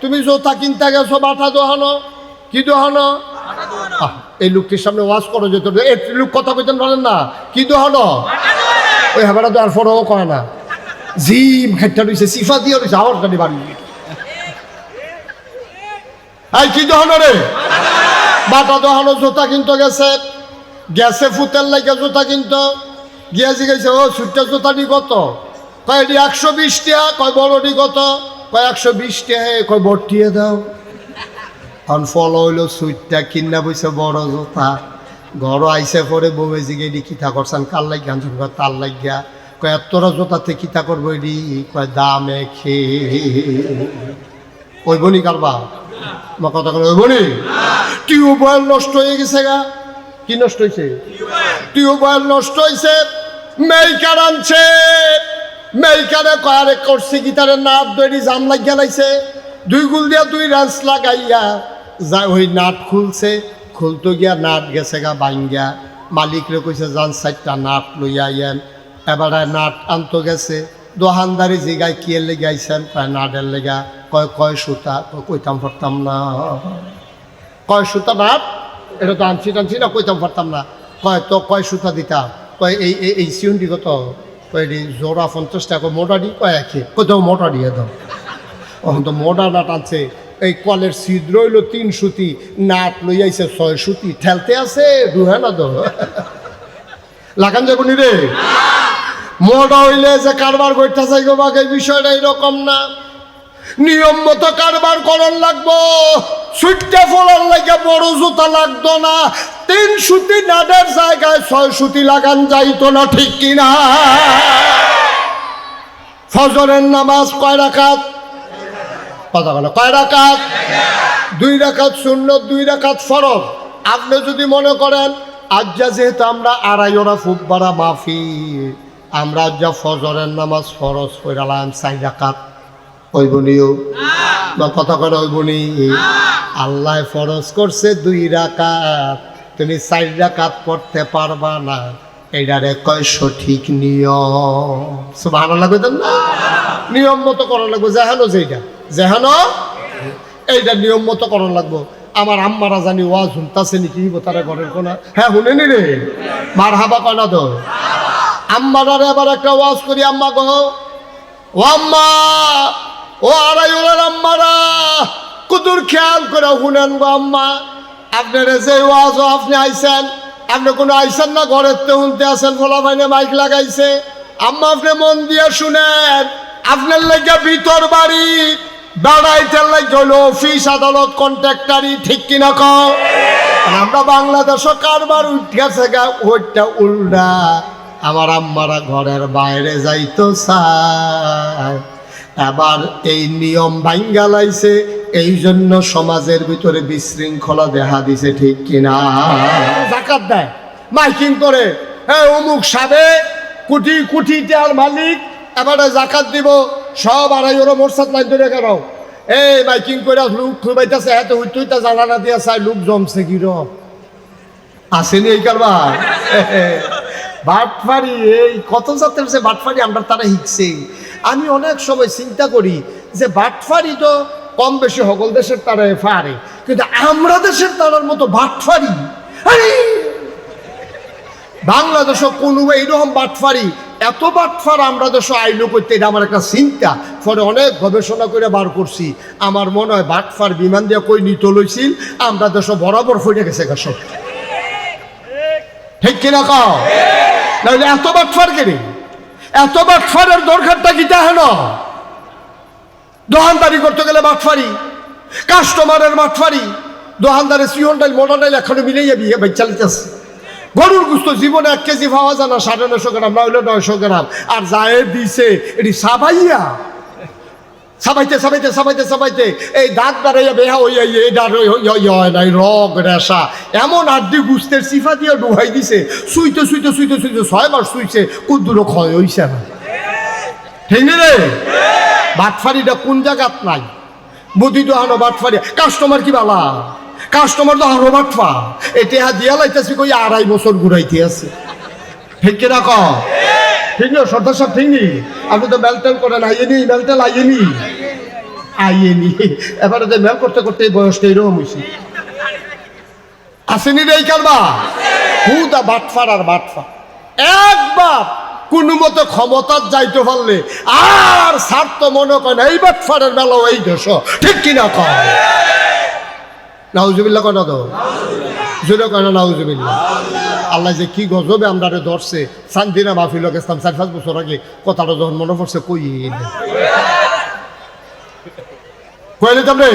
তুমি জোতা কিনতে গেছো বাটা দোহানো কি দোহানো এই লোকটির সামনে ওয়াজ করো যেত এই লোক কথা কইতেন বলেন না কি দোহানো ওই হাবাটা তো আর ফরও কয় না জিম খাইটা রইছে সিফা দিয়ে রইছে আওয়াজ গাড়ি বাড়ি এই কি দোহানো রে বাটা দোহানো জোতা কিনতে গেছে গ্যাসে ফুতের লাগে জোতা কিনতো গিয়া জিগাইছে ও ছুটটা জোতাটি কত কয় এটি 120 টাকা কয় বড়টি কত কয় 120 টাকা কয় বটিয়ে দাও এখন ফল হইল সুইটটা কিনা বইছে বড় জোতা ঘর আইসে পরে বউয়ে জিগে এটি কিতা করছেন কাল লাগিয়া আনছেন কয় তার লাগিয়া কয় এতটা জোতাতে কিতা করবো এটি কয় দামে খেয়ে ওই বনি কারবা আমার কথা করে ওই বনি টিউবওয়েল নষ্ট হয়ে গেছে গা কি নষ্ট হয়েছে টিউবওয়েল নষ্ট হয়েছে মেইকার আনছে মেইকারে কয়ারে করছে গিটারে নাট দড়ি জাম লাগিয়া লাইছে 2 গুল দিয়া 2 রাঞ্চ লাগাইয়া যা ওই নাট খুলছে খুলতে গিয়া নাট গেছে গা বাইঙ্গা মালিকরে কইছে যান 4টা নাট লইয়া আইয়েন এবারে নাট আনতো গেছে দোহানদারি জিগায় কি এর লেগে আইছেন কয় নাটের লেগা কয় সুতা কইতাম পারতাম না কয় সুতা নাট এটা তো আনছি টানছি না কইতাম পারতাম না কয় তো কয় সুতা দিতাম কয় এই সিউন্ডি কত কয় জোড়া 50 টাকা মোটাডি কয় একে কোথাও মোটা দিয়ে দাও এখন তো মোটা নাট আনছে এই কলের ছিদ্র হইল 3 সুতি নাট লই আইছে 6 সুতি ঠেলতে আছে দুহে না তো লাগান যাবো নি রে মোটা হইলে যে কারবার করতে চাই গো বাকি বিষয়টা এরকম না নিয়ম মতো কারবার করন লাগবো সুইটটা ফলার লাগে বড় জুতা লাগতো না 3 সুতি নাটের জায়গায় 6 সুতি লাগান যাইতো না ঠিক কিনা ফজরের নামাজ কয় রাকাত কথা বলো কয় রাকাত 2 রাকাত সুন্নত 2 রাকাত ফরজ আপনি যদি মনে করেন আজ যেহেতু আমরা আড়াই ওরা ফুটবারা মাফি আমরা যা ফজরের নামাজ ফরজ কইরালাম 4 রাকাত ওইবনিও না কথা কয় ওইবনি আল্লাহ ফরজ করছে 2 রাকাত তুমি 4 রাকাত পড়তে পারবা না এইটারে কয় সঠিক নিয়ম সুবহানাল্লাহ কইতেন না নিয়ম মতো করা লাগবে যেহানো যেটা যেহানো এইটা নিয়ম মতো করা লাগবো আমার আম্মারা জানি ওয়াজ শুনতাছে নাকি তারা ঘরের কোনা হ্যাঁ শুনেনি রে মারহাবা কয় না তো আম্মারা এবার একটা ওয়াজ করি আম্মা গো ও আম্মা ও আড়াই ওলার আম্মারা কুতুর খেয়াল করে শুনেন গো আম্মা আপনারা যে ওয়াজ আপনি আইছেন আপনি কোনো আইছেন না ঘরের তো শুনতে আসেন ফলা ভাইনে মাইক লাগাইছে আম্মা আপনি মন দিয়ে শুনেন আপনার লাগে ভিতর বাড়ি বেড়াইতে লাগে হলো অফিস আদালত কন্ট্রাক্টারি ঠিক কিনা কও আমরা বাংলাদেশও কারবার উঠেছে গা ওইটা উল্টা আমার আম্মারা ঘরের বাইরে যাইতো চায় এবার এই নিয়ম ভাঙ্গা লাইছে এই জন্য সমাজের ভিতরে বিশৃঙ্খলা দেখা দিছে ঠিক কিনা জাকাত দেয় মাইকিং করে অমুক সাবে কোটি কোটি টাকার মালিক এবারে জাকাত দিব সব আড়াই ওরা মোরসাদ লাইন ধরে কেন এই মাইকিং করে লোক খুবাইতেছে এত হইতে জানা না দিয়া চাই লোক জমছে কি রকম আসেনি এই কারবার বাটফারি এই কত জাতের যে বাটফারি আমরা তারা শিখছে আমি অনেক সময় চিন্তা করি যে বাটফারি তো কম বেশি সকল দেশের তারা পারে কিন্তু আমরা দেশের তারার মতো বাটফারি আরে বাংলাদেশও কোনো এইরকম বাটফারি এত বাটফার আমরা দেশে আইলো করতে এটা আমার একটা চিন্তা পরে অনেক গবেষণা করে বার করছি আমার মনে হয় বাটফার বিমান দিয়ে কই নিত লইছিল আমরা দেশে বরাবর ফিরে গেছে সব ঠিক কিনা কও নাহলে এত বাটফার কেন এত বাটফারের দরকারটা কি হেন দোকানদারি করতে গেলে বাটফারি কাস্টমারের বাটফারি দোকানদারের সিওনটাইল মোটাটাইল এখনো মিলে যাবি ভাই চালিতেছে গরুর গুস্ত জীবনে 1 কেজি পাওয়া যায় না 950 গ্রাম না হইলে 900 গ্রাম আর যায় দিছে এটি সাবাইয়া সাবাইতে সাবাইতে সাবাইতে সাবাইতে এই দাঁত দাঁড়াইয়া বেহা হইয়া হয় নাই রগ রেশা এমন আড্ডি গুস্তের সিফা দিয়ে ডুহাই দিছে শুইতে শুইতে শুইতে শুইতে 6 বার শুইছে কুদ্দুরো ক্ষয় হইছে না ঠিক রে বাটফারিটা কোন জায়গাত নাই বুদ্ধি দোহানো বাটফারি কাস্টমার কি বালা কাস্টমার তো আরো বাটফা এটা দিয়া লাইতেছি কই 2.5 বছর ঘুরাইতে আছে ঠিক কিনা কও ঠিক না সর্দার সাহেব ঠিক নি আপনি তো বেলটেল করেন আইয়েনি বেলটেল আইয়েনি আইয়ে নিয়ে এবারে যে মেল করতে করতে এই বয়সটা এরকম হয়েছে আসেনি রে এই কারবা হুদা বাটফার আর বাটফা একবার কোনো মতো ক্ষমতার যাইতে পারলে আর স্বার্থ মনে করে না এই বাটফারের বেলাও এই দেশ ঠিক কিনা কয় নাউজুবিল্লাহ কয় না তো জোরে কয় না নাউজুবিল্লাহ আল্লাহ যে কি গজবে আমরা ধরছে শান্তিনা মাহফিল গেছিলাম 4-5 বছর আগে কথাটা যখন মনে পড়ছে কইলে তোমরে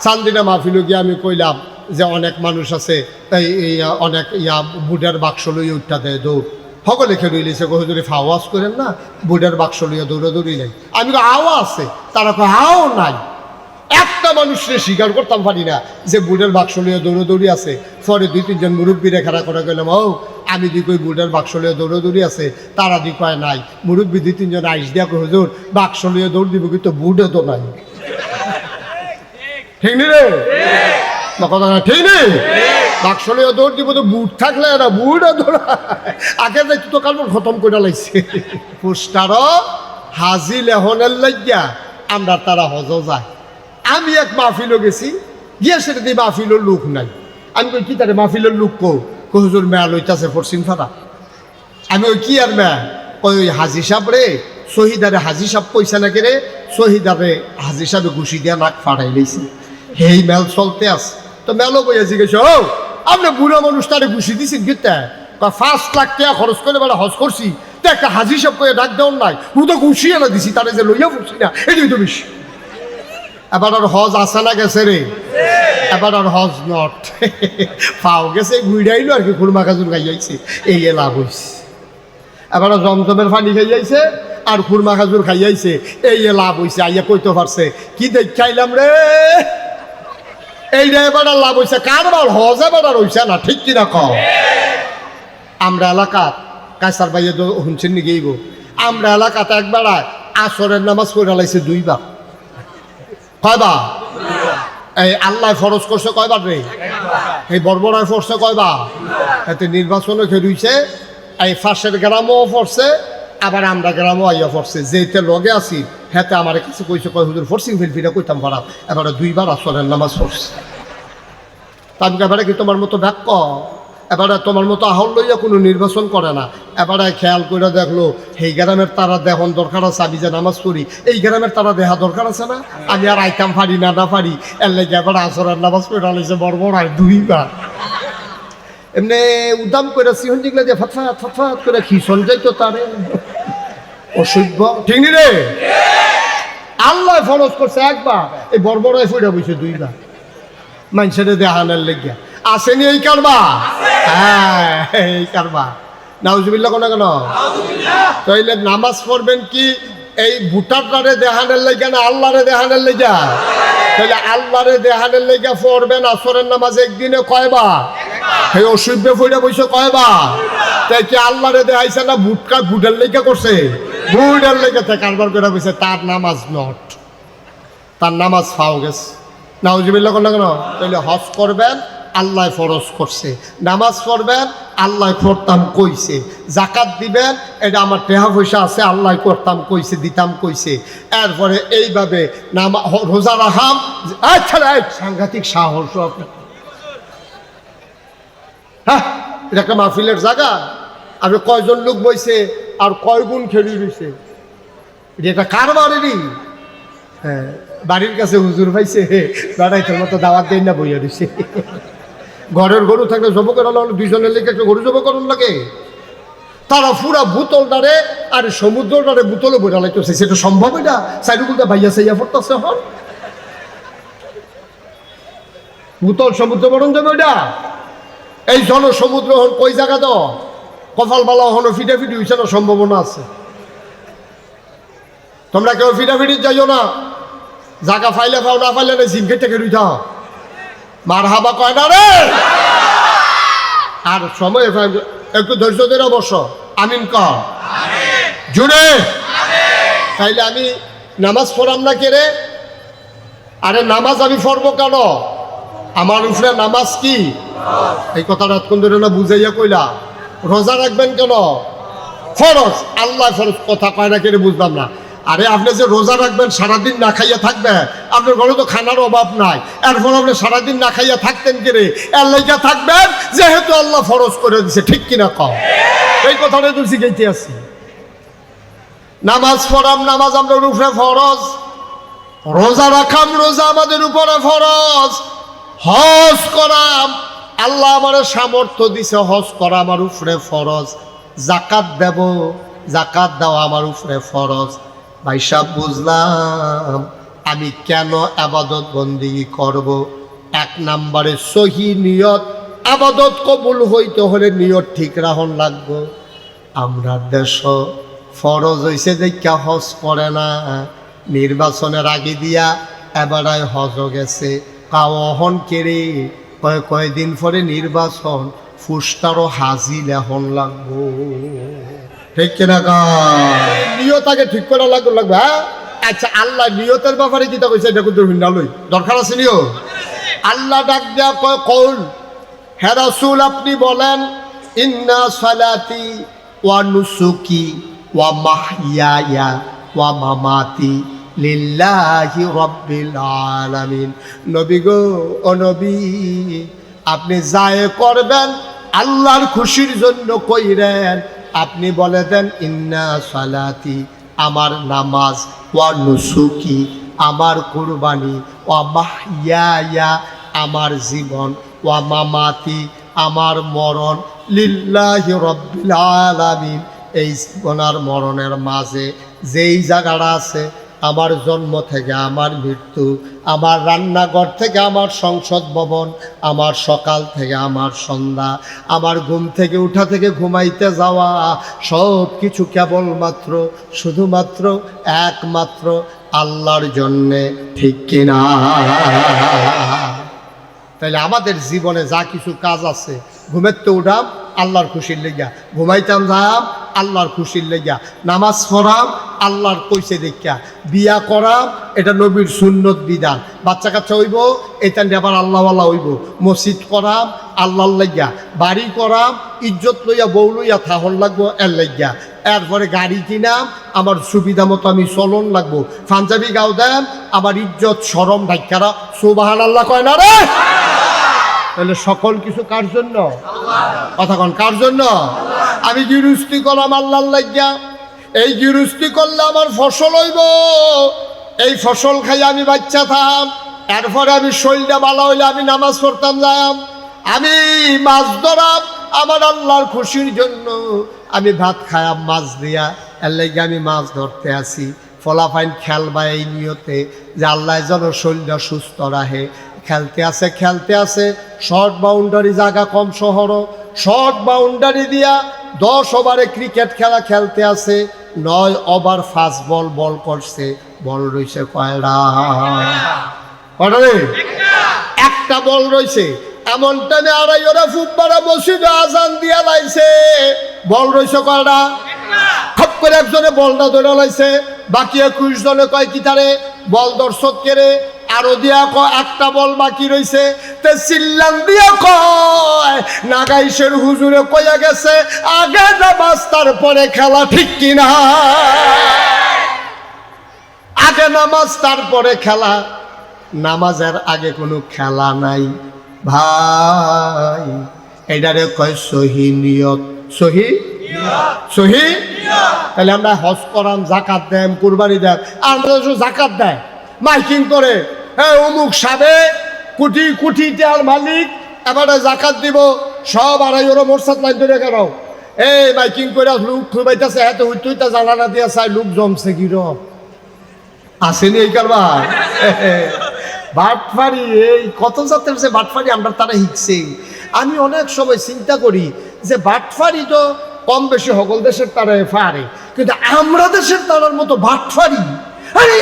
শান্তিনা মাহফিল গিয়ে আমি কইলাম যে অনেক মানুষ আছে এই অনেক বুডের বাক্স লইয়া উঠা দেয় দৌড় সকলে খেয়ে রইলেছে যদি আওয়াজ করেন না বুডের বাক্স লইয়া দৌড়াদৌড়ি নাই আমি আওয়া আছে তারা কয় হাও নাই একটা মানুষকে স্বীকার করতাম পারি না যে বুডের বাক্স লইয়া দৌড়াদৌড়ি আছে পরে 2-3 জন মুরব্বী রেখারা করে গেলাম ও আমি দি কই বুডের বাক্স লইয়া দৌড়াদৌড়ি আছে তারা দি কয় নাই মুরব্বী 2-3 জন আইস দিয়া কই হুজুর বাক্স লইয়া দৌড় দিব কিন্তু বুডে তো নাই ঠিক নি রে কথা না ঠিক নেই বাক্স লইয়া দৌড় দিব তো বুট থাকলে না বুটে দৌড়া আগে যাই তো কাল খতম করে লাগছে পোস্টারও হাজি লেহনের লাগিয়া আমরা তারা হজ যায় আমি এক মাহফিলও গেছি গিয়ে সেটা দিয়ে মাহফিলের লোক নাই আমি কই কি তারে মাহফিলের লোক হুজুর মেয়া লইতাছে পশ্চিম ফাটা আমি ওই কি আর মেয়া কই ওই হাজি সাহেব রে শহীদারে হাজি সাহেব পয়সা নাকি রে শহীদারে হাজি সাহেবে ঘুষি দিয়া নাক ফাটাই লইছে হেই মেল চলতে আছে তো মেলও বইয়া জিজ্ঞেস ও আপনি বুড়া মানুষ তারে ঘুষি দিছেন গীতা 5 লাখ টাকা খরচ করে বেলা হজ করছি তো একটা হাজি সাহেব কয়ে ডাক দেওয়ার নাই ও তো ঘুষি এনে দিছি তারে যে লইয়া পড়ছি না এটাই তো বেশি এবার আর হজ আসে না গেছে রে এবার আর হজ নট পাও গেছে ঘুরাইলো আর কি খুরমা খাজুর খাইয়াইছে এই লাভ হয়েছে এবার জমজমের পানি খাইয়াইছে আর খুরমা খাজুর খাইয়াইছে এই লাভ হয়েছে আইয়া কইতে পারছে কি দেখাইলাম রে এইটা এবার লাভ হয়েছে কারবার হজ এবার আর হইছে না ঠিক কিনা কও আমরা এলাকাত কাইসার ভাইয়া তো শুনছেন নি গেইব আমরা এলাকাতে একবার আসরের নামাজ পড়ে লাইছে 2 বার কয়বার এই আল্লাহ ফরজ করছে কয়বার রে এই বর্বরায় পড়ছে কয়বার এতে নির্বাচনও খেলুইছে এই ফাঁসের গ্রামও পড়ছে আবার আমরা গ্রামও আইয়া পড়ছে যেতে লগে আছি হেতে আমার কাছে কইছে কয় হুজুর ফরসিং ফিলফিটা কইতাম পারা এবারে 2 বার আসরের নামাজ পড়ছে তার এবারে কি তোমার মতো ব্যাক এবারে তোমার মতো আহল লইয়া কোনো নির্বাচন করে না এবারে খেয়াল করে দেখলো এই গ্রামের তারা দেখন দরকার আছে আমি যে নামাজ পড়ি এই গ্রামের তারা দেহা দরকার আছে না আমি আর আইতাম পারি না পারি এর লেগে এবারে আসরের নামাজ পড়ে আলাইছে বড় 2 বার এমনি উদাম করে সিহন যেগুলো যে ফাতফাত করে খিসন যাইতো তারে অসভ্য ঠিক নি রে আল্লাহ ফরজ করছে একবার এই বড় ফুটা বইছে 2 বার মানুষের দেহানের লেগে আসেনি এই কারবা হ্যাঁ এই কারবা নাউজুবিল্লাহ কোন কেন তাইলে নামাজ পড়বেন কি এই ভুটারটারে দেহানের লেগে না আল্লাহরে দেহানের লেগে তাহলে আল্লাহরে দেহানের লেগে পড়বেন আসরের নামাজ একদিনে কয়বার এই অসভ্য ফুটা বইছে কয়বার তাই কি আল্লাহরে দেখাইছে না ভুটার লেগে করছে ভুটার লেগে কারবার করে বইছে তার নামাজ নট তার নামাজ ফাও গেছে নাউজুবিল্লাহ কোন কেন তাহলে হজ করবেন আল্লাহ ফরজ করছে নামাজ পড়বেন আল্লাহ করতাম কইছে জাকাত দিবেন এটা আমার টেহা পয়সা আছে আল্লাহ করতাম কইছে দিতাম কইছে এরপরে এইভাবে রোজা রাখাম আচ্ছা সাংঘাতিক সাহস হ্যাঁ এটা একটা মাহফিলের জায়গা আর কয়জন লোক বইছে আর কয় গুণ খেলি রয়েছে এটা কারবারেরই হ্যাঁ বাড়ির কাছে হুজুর পাইছে বেড়াইতে মতো দাওয়াত দেয় না বইয়া দিছে ঘরের গরু থাকলে জব করা হলো 2 জনের লেগে একটা গরু জব করুন লাগে তারা পুরা বোতলটারে আর সমুদ্রটারে বোতলে বইটা লাগতেছে সেটা সম্ভব এটা সাইডুগুলটা ভাইয়া সাইয়া পড়তেছে হন বোতল সমুদ্র বরণ যাবে ওইটা এই জন সমুদ্র হন কই জায়গা তো কপাল বালা হন ফিটাফিটি হইছে না সম্ভাবনা আছে তোমরা কেউ ফিটাফিটি যাইও না জায়গা ফাইলে পাও না ফাইলে না জিমকে থেকে রুইতা মার হাবা কয় না রে আর সময় একটু ধৈর্য ধরে বস আমিন কর জুড়ে তাইলে আমি নামাজ পড়াম না কে রে আরে নামাজ আমি পড়বো কেন আমার উপরে নামাজ কি এই কথাটা কোন ধরে না বুঝাইয়া কইলা রোজা রাখবেন কেন ফরজ আল্লাহ ফরজ কথা কয় না কে রে বুঝলাম না আরে আপনি যে রোজা রাখবেন, সারাদিন না খাইয়া থাকবেন, আপনার ঘরে তো খানার অভাব নাই, এরপর আপনি সারাদিন না খাইয়া থাকতেন কি রে? এর লাইগা থাকবেন যেহেতু আল্লাহ ফরজ করে দিছে, ঠিক কিনা কও? এই কথাটা তো শিখাইতে আছি। নামাজ পড়াম, নামাজ আমাদের উপরে ফরজ। রোজা রাখাম, রোজা আমাদের উপরে ফরজ। হজ করাম, আল্লাহ আমার সামর্থ্য দিছে, হজ করা আমার উপরে ফরজ। জাকাত দেব, জাকাত দেওয়া আমার উপরে ফরজ। ভাই সাহেব, বুঝলাম আমি কেন আবাদত বন্দেগী করব। এক নম্বরে সহি নিয়ত। আবাদত কবুল হইতে হলে নিয়ত ঠিক রাখন লাগবো। আমরা দেশ ফরজ হইছে দেখা হজ করে না, নির্বাচনের আগে দিয়া এবারায় হজ গেছে, কাওহন কেড়ে কয়েকদিন পরে নির্বাচন, ফুসটারও হাজি লেহন লাগবো, ঠিক কিনা? নিয়ত আগে ঠিক করা লাগবে। হ্যাঁ, আচ্ছা, আল্লাহ নিয়তের ব্যাপারে কি তা কইছে, এটা কিন্তু ভিন্নালই দরকার আছে নিয়ত। আল্লাহ ডাক দেয়া কয়, কৌল হে রাসূল আপনি বলেন, ইন্না সালাতি ওয়া নুসুকি ওয়া মাহইয়ায়া ওয়া মামাতি লিল্লাহি রাব্বিল আলামিন। নবী গো, ও নবী, আপনি যায় করবেন আল্লাহর খুশির জন্য কইরেন। আপনি বলে দেন, ইন্না সালাতি আমার নামাজ, ওয়া নুসুকি আমার কুরবানি, ওয়া মাহইয়ায়া আমার জীবন, ওয়া মামাতি আমার মরণ, লিল্লাহি রাব্বিল আলামিন। এই জীবন আর মরণের মাঝে যেই জায়গাটা আছে, আমার জন্ম থেকে আমার মৃত্যু, আমার রান্নাঘর থেকে আমার সংসদ ভবন, আমার সকাল থেকে আমার সন্ধ্যা, আমার ঘুম থেকে উঠা থেকে ঘুমাইতে যাওয়া, সব কিছু কেবলমাত্র শুধুমাত্র একমাত্র আল্লাহর জন্যে, ঠিক কিনা? তাইলে আমাদের জীবনে যা কিছু কাজ আছে, ঘুমেতে উঠাম আল্লাহর খুশির লেগা, ঘুমাইতাম যাম আল্লাহর খুশির লেগা, নামাজ পড়াম আল্লাহর কইছে দেখা, বিয়া করাম এটা নবীর সুন্নত বিধান, বাচ্চা কাচ্চা হইব এটা আবার আল্লাহওয়ালা হইব, মসজিদ করাম আল্লাহর লেগা, বাড়ি করাম ইজ্জত লইয়া বউ লইয়া থাহন লাগবো এর লেগা, এরপরে গাড়ি কিনাম আমার সুবিধা মতো আমি চলন লাগবো, পাঞ্জাবি গাও দেন আমার ইজ্জত শরম ঢাকারা, সুবহানাল্লাহ কয় না রে? তাহলে সকল কিছু কার জন্য? কথা কন, কার জন্য? আমি গৃহস্থী করলাম আল্লাহর লাগিয়া, এই গৃহস্থী করলে আমার ফসল হইব, এই ফসল খাই আমি বাচ্চা থাম, এরপরে আমি শরীরটা ভালো হইলে আমি নামাজ পড়তাম যাম, আমি মাছ ধরাম আমার আল্লাহর খুশির জন্য, আমি ভাত খায়াম মাছ দিয়া, এর লাগে আমি মাছ ধরতে আসি, ফলাফাইন খেলবা এই নিয়তে যে আল্লাহ যেন শরীরটা সুস্থ রাখে। খেলতে আছে শর্ট বাউন্ডারি, জায়গা কম শহর, শর্ট বাউন্ডারি দিয়া 10 ওভারে ক্রিকেট খেলা খেলতে আছে, 9 ওভার ফাস্ট বল করছে, বল রয়েছে কয়টা? একটা বল রয়েছে। এমন টাইমে আড়াই ওরা ফুটবলা মসজিদে আজান দিয়া লাইছে, বল রয়েছে কয়টা? খপ করে একজনে বলটা ধরে লাইছে, বাকি 21 জনে কয় কি তারে বল দর্শক কেড়ে আরো দিয়া কয় একটা বল বাকি রয়েছে, তে চিল্লান দিয়া কয় নাগাইশের হুজুরে কইয়া গেছে আগে নামাজ তারপরে খেলা, ঠিক কিনা? আগে নামাজ তারপরে খেলা, নামাজের আগে কোনো খেলা নাই ভাই, এটারে কয় সহি নিয়ত। সহি সহি। তাহলে আমরা হজ করাম, জাকাত দেম, কুরবানি দেম, আমরা জাকাত দেয় মাইকিং করে, হ্যাঁ অমুক সাবে কোটি কোটি টাকার মালিক, এবারে জাকাত দিব, সব আড়াই ওরা মোরসাদ লাইন ধরে কেন এই মাইকিং করে লোক খুবাইতেছে, এত হইতে জানানা দিয়া চাই লোক জমছে কিরম আসেনি এই কারবার। বাটফারি, এই কত জাতের যে বাটফারি আমরা তারা শিখছে। আমি অনেক সময় চিন্তা করি যে বাটফারি তো কম বেশি সকল দেশের তারা পারে, কিন্তু আমরা দেশের তারার মতো বাটফারি আরে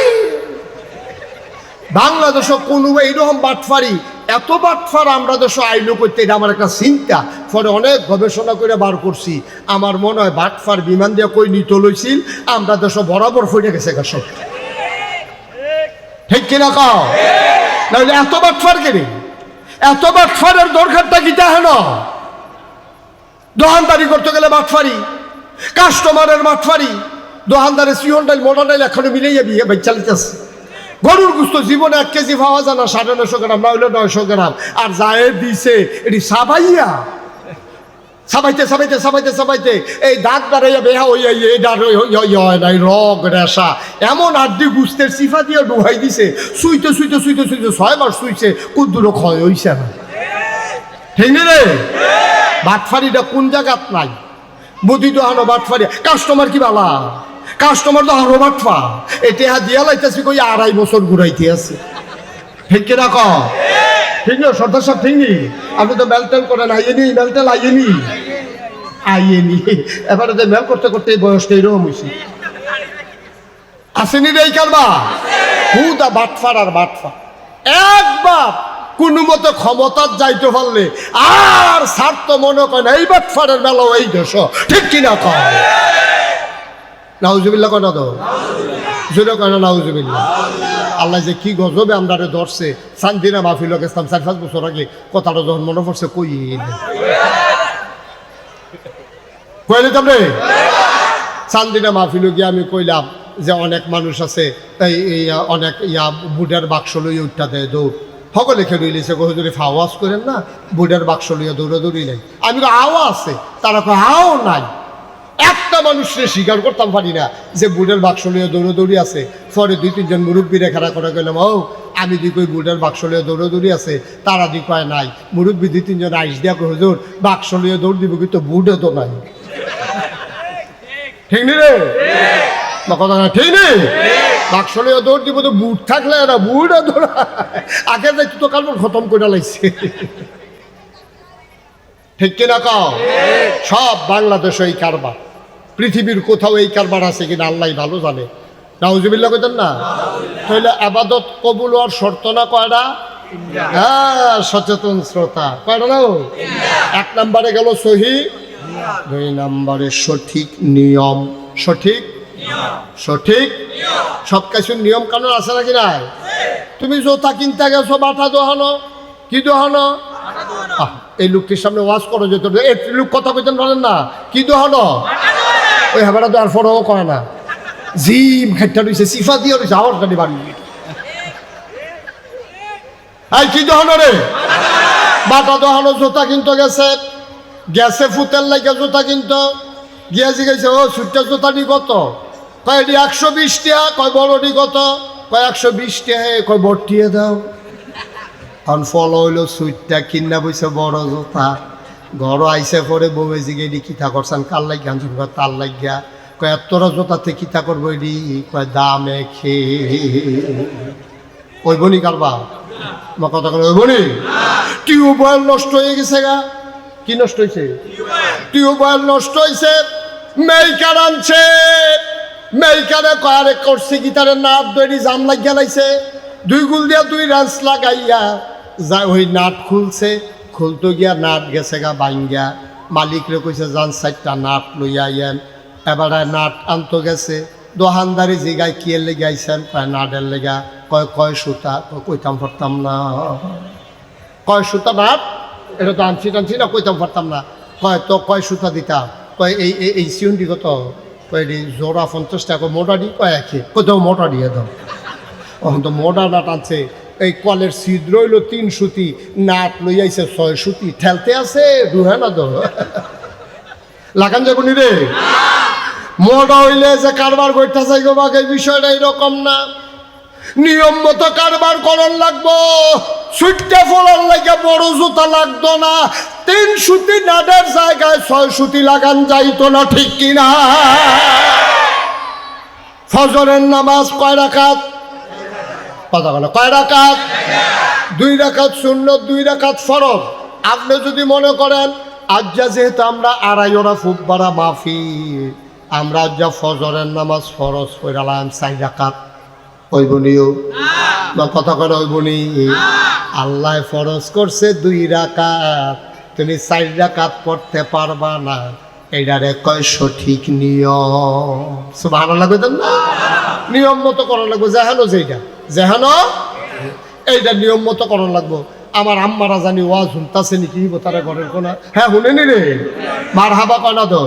বাংলাদেশও কোনো এইরকম বাটফারি, এত বাটফার আমরা দেশ আইলো করতে, এটা আমার একটা চিন্তা। পরে অনেক গবেষণা করে বার করছি, আমার মনে হয় বাটফার বিমান দিয়ে কই নিত লইছিল, আমরা দেশ বরাবর ফিরে গেছে সব, ঠিক কিনা কাও? নাহলে এত বাটফার কেন? এত বাটফারের দরকারটা কি হেন? দোকানদারি করতে গেলে বাটফারি, কাস্টমারের বাটফারি, দোকানদারে সিহন ডাইল মোটা ডাইল এখনো মিলে যাবি ভাই চালিতেছে। গরুর গুস্ত জীবনে 1 কেজি পাওয়া যায় না, 950 গ্রাম না হইলে 900 গ্রাম। আর যায় দিছে এটি সাবাইয়া সাবাইতে সাবাইতে সাবাইতে সাবাইতে এই দাঁত দাঁড়াইয়া বেহা হইয়া হয় নাই রগ রেশা এমন আড্ডি গুস্তের সিফা দিয়ে ডুহাই দিছে। শুইতে শুইতে শুইতে শুইতে 6 বার শুইছে, কুদ্দুরও ক্ষয় হইছে না। ঠিক রে? বাটফারিটা কোন জায়গাত নাই, বুদ্ধি তো হানো বাটফারি। কাস্টমার কি বালা, কাস্টমার তো হানো বাটফা। এটা দিয়া লাইতেছি কই 2.5 বছর ঘুরাইতে আছে। ঠিক কিনা ক? ঠিক না সর্দার সাহেব? ঠিক নি? আপনি তো মেলটেল করেন, আইয়েনি মেলটেল আইয়েনি আইয়েনি। এবারে যে মেল করতে করতে এই বয়সটা এরকম হয়েছে। আসেনি রে এই কারবা হুদা বাটফার আর বাটফা। একবার কোনো মতো ক্ষমতার যাইতে পারলে আর স্বার্থ মনে করে না। এই বাটফারের বেলাও এই দেশ। ঠিক কিনা কয়? নাউজুবিল্লাহ কয় না তো? জোরে কয় না নাউজুবিল্লাহ? আল্লাহ যে কি গজবে আমরারে ধরছে। সান্দিনা মাহফিল গেছিলাম 4-5 বছর আগে, কথাটা যখন মনে পড়ছে কইলে তোমরে সান্দিনা মাহফিল গিয়ে আমি কইলাম যে অনেক মানুষ আছে এই অনেক বুডের বাক্স লইয়া উঠা দেয় দৌড়। সকলে খেয়ে লইছে যদি আওয়াজ করেন না, বুডের বাক্স লইয়া দৌড়াদৌড়ি নাই। আমি আওয়া আছে, তারা কয় হাও নাই। একটা মানুষকে স্বীকার করতাম পারি না যে বুডের বাক্স লইয়া দৌড়াদৌড়ি আছে। পরে 2-3 জন মুরব্বীরে খাড়া করে গেলাম, ও আমি দি কই বুডের বাক্স লইয়া দৌড়াদৌড়ি আছে, তারা দি কয় নাই। মুরব্বী 2-3 জন আইস দিয়া কই হুজুর বাক্স লইয়া দৌড় দিব, কিন্তু বুডে তো নাই। ঠিক নি রে? কথা না ঠিক নেই? বাক্স লইয়া দৌড় দিব তো বুট থাকলে না, বুড়ে দৌড়া আগে যাই তো কাল খতম করে লাগছে। ঠিক কিনা কাও? সব বাংলাদেশ এই কারবার, পৃথিবীর কোথাও এই কারবার আছে কিনা আল্লাহ ভালো জানে। নাউজুবিল্লাহ কইতেন না? তাহলে আবাদত কবুল হওয়ার শর্ত না কয়টা? হ্যাঁ, সচেতন শ্রোতা কয়টা না? 1 নম্বরে গেল সহি, 2 নম্বরে সঠিক নিয়ম। সঠিক সঠিক সব কিছুর নিয়ম কানুন আছে নাকি নাই? তুমি জোতা কিনতে গেছো, বাটা দোহানো কি দোহানো? এই লোকটির সামনে ওয়াজ করো যে তোর এই লোক কথা কইতেন বলেন না, কি দোহানো? ওই হাবাটা তো আর ফোনও করে না, জিম খাইটা রয়েছে, সিফা দিয়ে রয়েছে, আওয়াজ কাটি বাড়ি। এই কি দোহানো রে? বাটা দোহানো। জোতা কিনতে গেছে, গেছে ফুতের লাগে জোতা কিনতো, গিয়া জিগাইছে ও ছুটটা জোতাটি কত? কয় এটি 120 টাকা। কয় বড়টি কত? কয় 120 টাকা। কয় বটিয়ে দাও। এখন ফল হইল সুইটটা কিনা বইছে বড় জোতা। ঘর আইসে পরে বউয়ে জিগে এটি কিতা করছেন, কার লাগিয়া আনছেন? কয় তার লাগিয়া। কয় এতটা জোতাতে কিতা করবো এটি? কয় দামে খেয়ে ওই বনি কারবা বা কথা করে ওই বনি। টিউবওয়েল নষ্ট হয়ে গেছে গা। কি নষ্ট হয়েছে? টিউবওয়েল নষ্ট হয়েছে। মেইকার আনছে, মেইকারে কয়ারে করছে কি তারে নাট দড়ি জাম লাগিয়া লাইছে। 2 গুল দিয়া 2 রাঞ্চ লাগাইয়া যা ওই নাট খুলছে, খুলতে গিয়া নাট গেছে গা ভাঙ্গিয়া। মালিকরে কইছে যান 4টা নাট লইয়া আইয়েন। এবারে নাট আনতো গেছে, দোকানদারি জিগায় কি এর লেগে আইছেন? কয় নাটের লেগা। কয় সুতা? কইতাম পারতাম না। কয় সুতা নাট? এটা তো আনছি টানছি না, কইতাম পারতাম না। কয় তো কয় সুতা দিতাম? কয় এই সিউন্ডি কত? কয় জোড়া 50 টাকা। মোটাডি? কয় একই। কোথাও মোটা দিয়ে দাও। এখন তো মোটা নাট আনছে, এই কলের ছিদ্র হইল 3 সুতি, নাট লই আইছে 6 সুতি, ঠেলতে আছে ডুহে না তো লাগান যাবো নি রে। মোটা হইলে যে কারবার করতে চাই গো বাকি বিষয়টা এরকম না। নিয়ম মতো কারবার করন লাগবো। সুইটটা ফলার লাগে বড় জুতা লাগতো না। 3 সুতি নাটের জায়গায় 6 সুতি লাগান যাইতো না। ঠিক কিনা? ফজরের নামাজ কয় রাকাত? কথা বলো কয় রাকাত? 2 রাকাত সুন্নত, 2 রাকাত ফরজ। আপনি যদি মনে করেন আজ যেহেতু আমরা 2.5 ফুট বাড়া মাফি, আমরা যা ফজরের নামাজ ফরজ কইরালাম 4 রাকাত, ওইবনিও বা কথা করে ওইবনি। আল্লাহ ফরজ করছে 2 রাকাত, তুমি 4 রাকাত পড়তে পারবা না। এইটারে কয় সঠিক নিয়ম। সুবহানাল্লাহ কইতেন না? নিয়ম মতো করা লাগবো। যেহানো যেটা যেহানো এইটা নিয়ম মতো করা লাগবো। আমার আম্মারা জানি ওয়াজ শুনতাছে নাকি তারা ঘরের কোনা? হ্যাঁ শুনেনি রে, মার হাবা কয় না তো?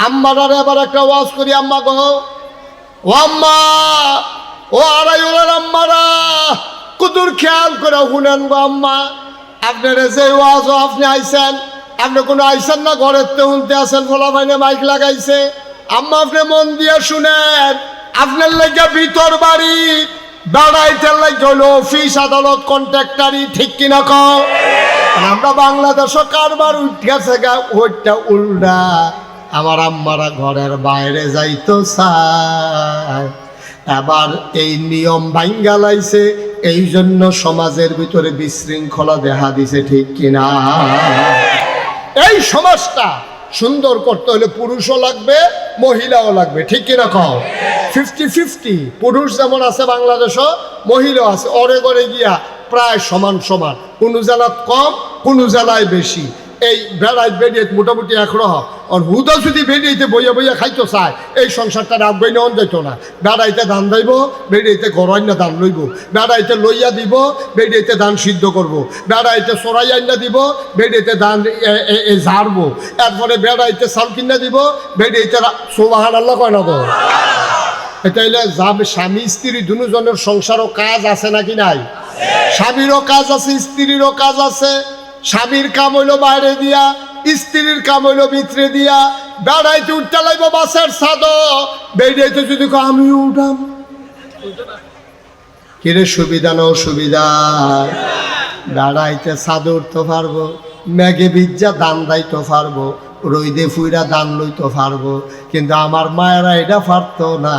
আম্মার এবার একটা ওয়াজ করি। আম্মা গো, ও আম্মা, ও আড়াইওয়ালার আম্মারা, কুতুর খেয়াল করে শুনেন গো আম্মা। আপনার যে ওয়াজও আপনি আইছেন, আপনি কোনো আইছেন না, ঘরের তে শুনতে আসেন, ফলা ভাইনে মাইক লাগাইছে। আম্মা আপনি মন দিয়ে শুনেন, আপনার লেগে ভিতর বাড়ি বেড়াইতে লাগে হলো অফিস আদালত কন্ট্রাক্টারি, ঠিক কিনা কও? আমরা বাংলাদেশও কারবার উঠেছে গা, ওইটা উল্টা। আমার আম্মারা ঘরের বাইরে যাইতো চায়, এবার এই নিয়ম ভাঙ্গা লাইছে, এই জন্য সমাজের ভিতরে বিশৃঙ্খলা দেখা দিছে, ঠিক কিনা? এই সমাজটা সুন্দর করতে হলে পুরুষও লাগবে, মহিলাও লাগবে, ঠিক কিনা কও? 50-50, পুরুষ যেমন আছে বাংলাদেশও, মহিলাও আছে। অরে ঘরে গিয়া প্রায় সমান সমান, কোনো জেলাত কম, কোনো জেলায় বেশি। এই বেড়াই বেরিয়ে মোটামুটি একরহ। আর হুদা যদি বেরিয়েতে বইয়া বইয়া খাইতো চায়, এই সংসারটা রাখবই নেওয়া যেত না। বেড়াইতে ধান দাইব, বেরিয়েতে গড়াই না ধান লইব, বেড়াইতে লইয়া দিব, বেরিয়েতে ধান সিদ্ধ করব, বেড়াইতে চড়াই আইনা দিব, বেরিয়েতে ধান ঝাড়বো, এরপরে বেড়াইতে চাল কিনা দিব, বেরিয়েতে সোবাহান আল্লাহ কয় না তো। এটা হইলে যাবে স্বামী স্ত্রী দুজনের সংসারও কাজ আছে নাকি নাই? স্বামীরও কাজ আছে, স্ত্রীরও কাজ আছে। স্বামীর কাম হইলো বাইরে দিয়া, স্ত্রীর কাম হইলো ভিতরে দিয়া। বেড়াইতে উঠতে লাগব বাসের ছাদ, বেড়াইতে যদি আমি উঠাম, কিরে সুবিধা না অসুবিধা? বেড়াইতে ছাদ উঠতে পারবো, মেঘে বিজ্জা দান দাইতে পারবো, রইদে ফুইরা দান লইতে পারবো, কিন্তু আমার মায়েরা এটা পারতো না।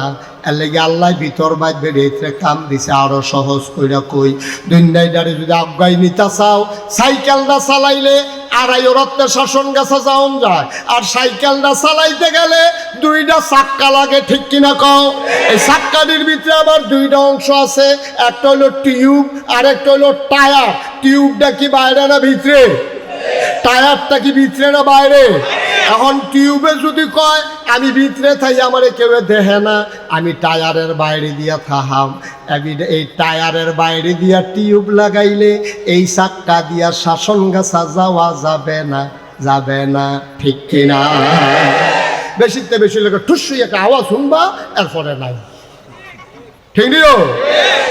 এর লেগে আল্লাহ ভিতর বাইর বেরিয়ে কাম দিছে আরো সহজ কইরা। কই দুনিয়াটারে যদি আগাই নিতে চাও, সাইকেলটা চালাইলে আড়াই রত্নে শাসন গাছা যাওন যায়, আর সাইকেলটা চালাইতে গেলে দুইটা চাক্কা লাগে, ঠিক কিনা কও? এই চাক্কাটির ভিতরে আবার দুইটা অংশ আছে, একটা হলো টিউব আর একটা হলো টায়ার। টিউবটা কি বাইরে না ভিতরে? টায়ারটা কি ভিতরে না বাইরে? এখন টিউবে যদি কয় আমি ভিতরে থাই, আমারে কেউ দেখে না, আমি টায়ারের বাইরে দিয়া থাহাম। এই টায়ারের বাইরে দিয়া টিউব লাগাইলে এই চাক্কা দিয়া শাসন গাছা যাওয়া যাবে না, যাবে না, ঠিক কিনা? বেশিতে বেশি লোক ঠুসুই একটা আওয়াজ শুনবা, এরপরে নাই, ঠিক নিও?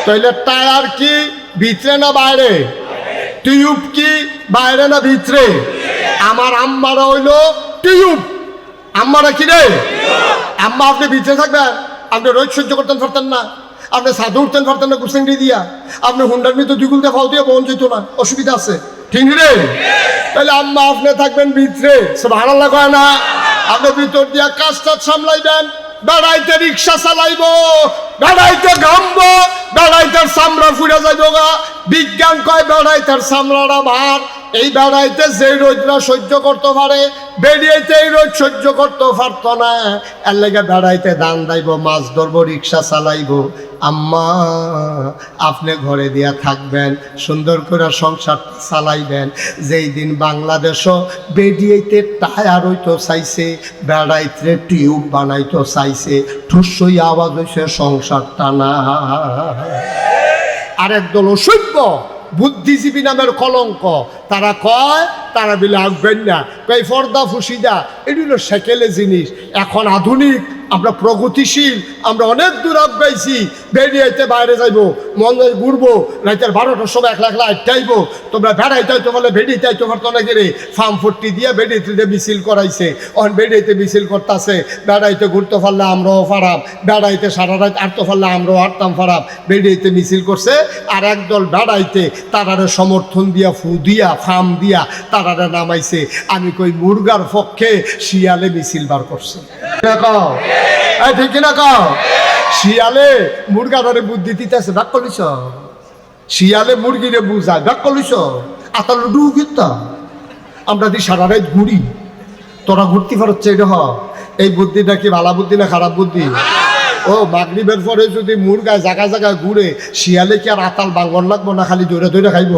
তাইলে টায়ার কি ভিতরে না বাইরে? টিউব কি বাইরে না ভিতরে? আমার আম্মারা হইলো টিউব। আম্মারা কি রে? আম্মা আপনি ভিতরে থাকবেন, আপনি রোজ সহ্য করতেন পারতেন না, আপনি সাধু উঠতেন পারতেন না কুসেঙ্গি দিয়া, আপনি হুন্ডার মধ্যে দুগুলতে ফাউ দিয়ে বহন যেত না, অসুবিধা আছে, ঠিক রে? তাহলে আম্মা আপনি থাকবেন ভিতরে, সুবহানাল্লাহ কয় না? আপনি ভিতর দিয়া কাজ টাজ সামলাইবেন। বেড়াইতে রিক্সা চালাইব, বেড়াইতে ঘামবো, বেড়াইতের চামড়া ফুড়ে যাইব গা। বিজ্ঞান কয় বেড়াইতের চামড়াটা ভার। এই বেড়াইতে যে রোদরা সহ্য করতে পারে, বেরিয়েতে এই রোদ সহ্য করতে পারতো না। এর লেগে বেড়াইতে দান দাইব, মাছ ধরবো, রিক্সা চালাইব। আম্মা আপনি ঘরে দিয়া থাকবেন, সুন্দর করে সংসার চালাইবেন। যেই দিন বাংলাদেশও বেরিয়েতে টায়ার হইতো চাইছে, বেড়াইতে টিউব বানাইতো চাইছে, ঠুসই আওয়াজ হইছে সংসারটা না। আরেক দল অসভ্য বুদ্ধিজীবী নামের কলঙ্ক, তারা কয় তারা বিলে আসবেন না, কয় পর্দা ফুসিদা, এটি হলো সেকেলে জিনিস। এখন আধুনিক, আমরা প্রগতিশীল, আমরা অনেক দূর আগাইছি। বেরিয়েতে বাইরে যাইব, মন্দির ঘুরবো, রাইতের 12টার সময় একলা একলা আইটাইব। তোমরা বেড়াইতে হইতে বলে বেরিয়েতে আইতে পারতো না গেলে ফার্ম ফুটটি দিয়ে বেরিয়েতে মিছিল করাইছে। অন বেরিয়েতে মিছিল করতেছে, বেড়াইতে ঘুরতে পারলে আমরাও পারাম, বেড়াইতে সারা রাত আটতে পারলে আমরাও আটতাম পারাম। বেরিয়েতে মিছিল করছে, আর একদল বেড়াইতে তারারে সমর্থন দিয়া, ফু দিয়া, ফার্ম দিয়া তারারে নামাইছে। আমি কই মুরগার পক্ষে শিয়ালে মিছিল বার করছে, ঠিক কিনা কও? শিয়ালে মুরগারে বুদ্ধি দিতেছে, ভাগ করিস। শিয়ালে মুরগিরে বুঝায়, ভাগ করিস। আতাল ডুকিতা আমরা দি সারা রাত ঘুরি, তোরা ঘুরতে পারছে, এটা এই বুদ্ধিটা কি ভালো বুদ্ধি না খারাপ বুদ্ধি? ও মাগরিবের পরে যদি মুরগায় জায়গায় জায়গায় ঘুরে, শিয়ালে কি আর আতাল বাঙ্গন লাগবো না, খালি দৌড়ে দৌড়ে খাইব?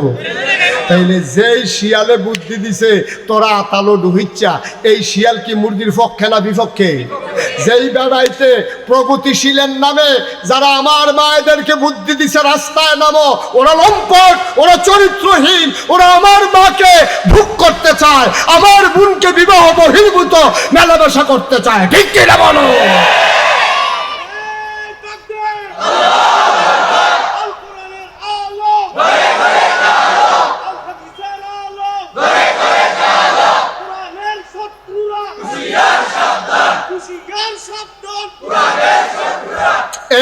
তাইলে যেই শিয়ালে বুদ্ধি দিছে তোরা আতালো ডুহিচ্ছা, এই শিয়াল কি মুরগির পক্ষে না বিপক্ষে? যেই বেড়াইতে প্রগতিশীলের নামে যারা আমার মায়েদেরকে বুদ্ধি দিছে রাস্তায় নামো, ওরা লম্পট, ওরা চরিত্রহীন, ওরা আমার মাকে ভোগ করতে চায়, আমার বোনকে বিবাহ বহির্ভূত মেলামেশা করতে চায়। ঠিক কিনা বলো?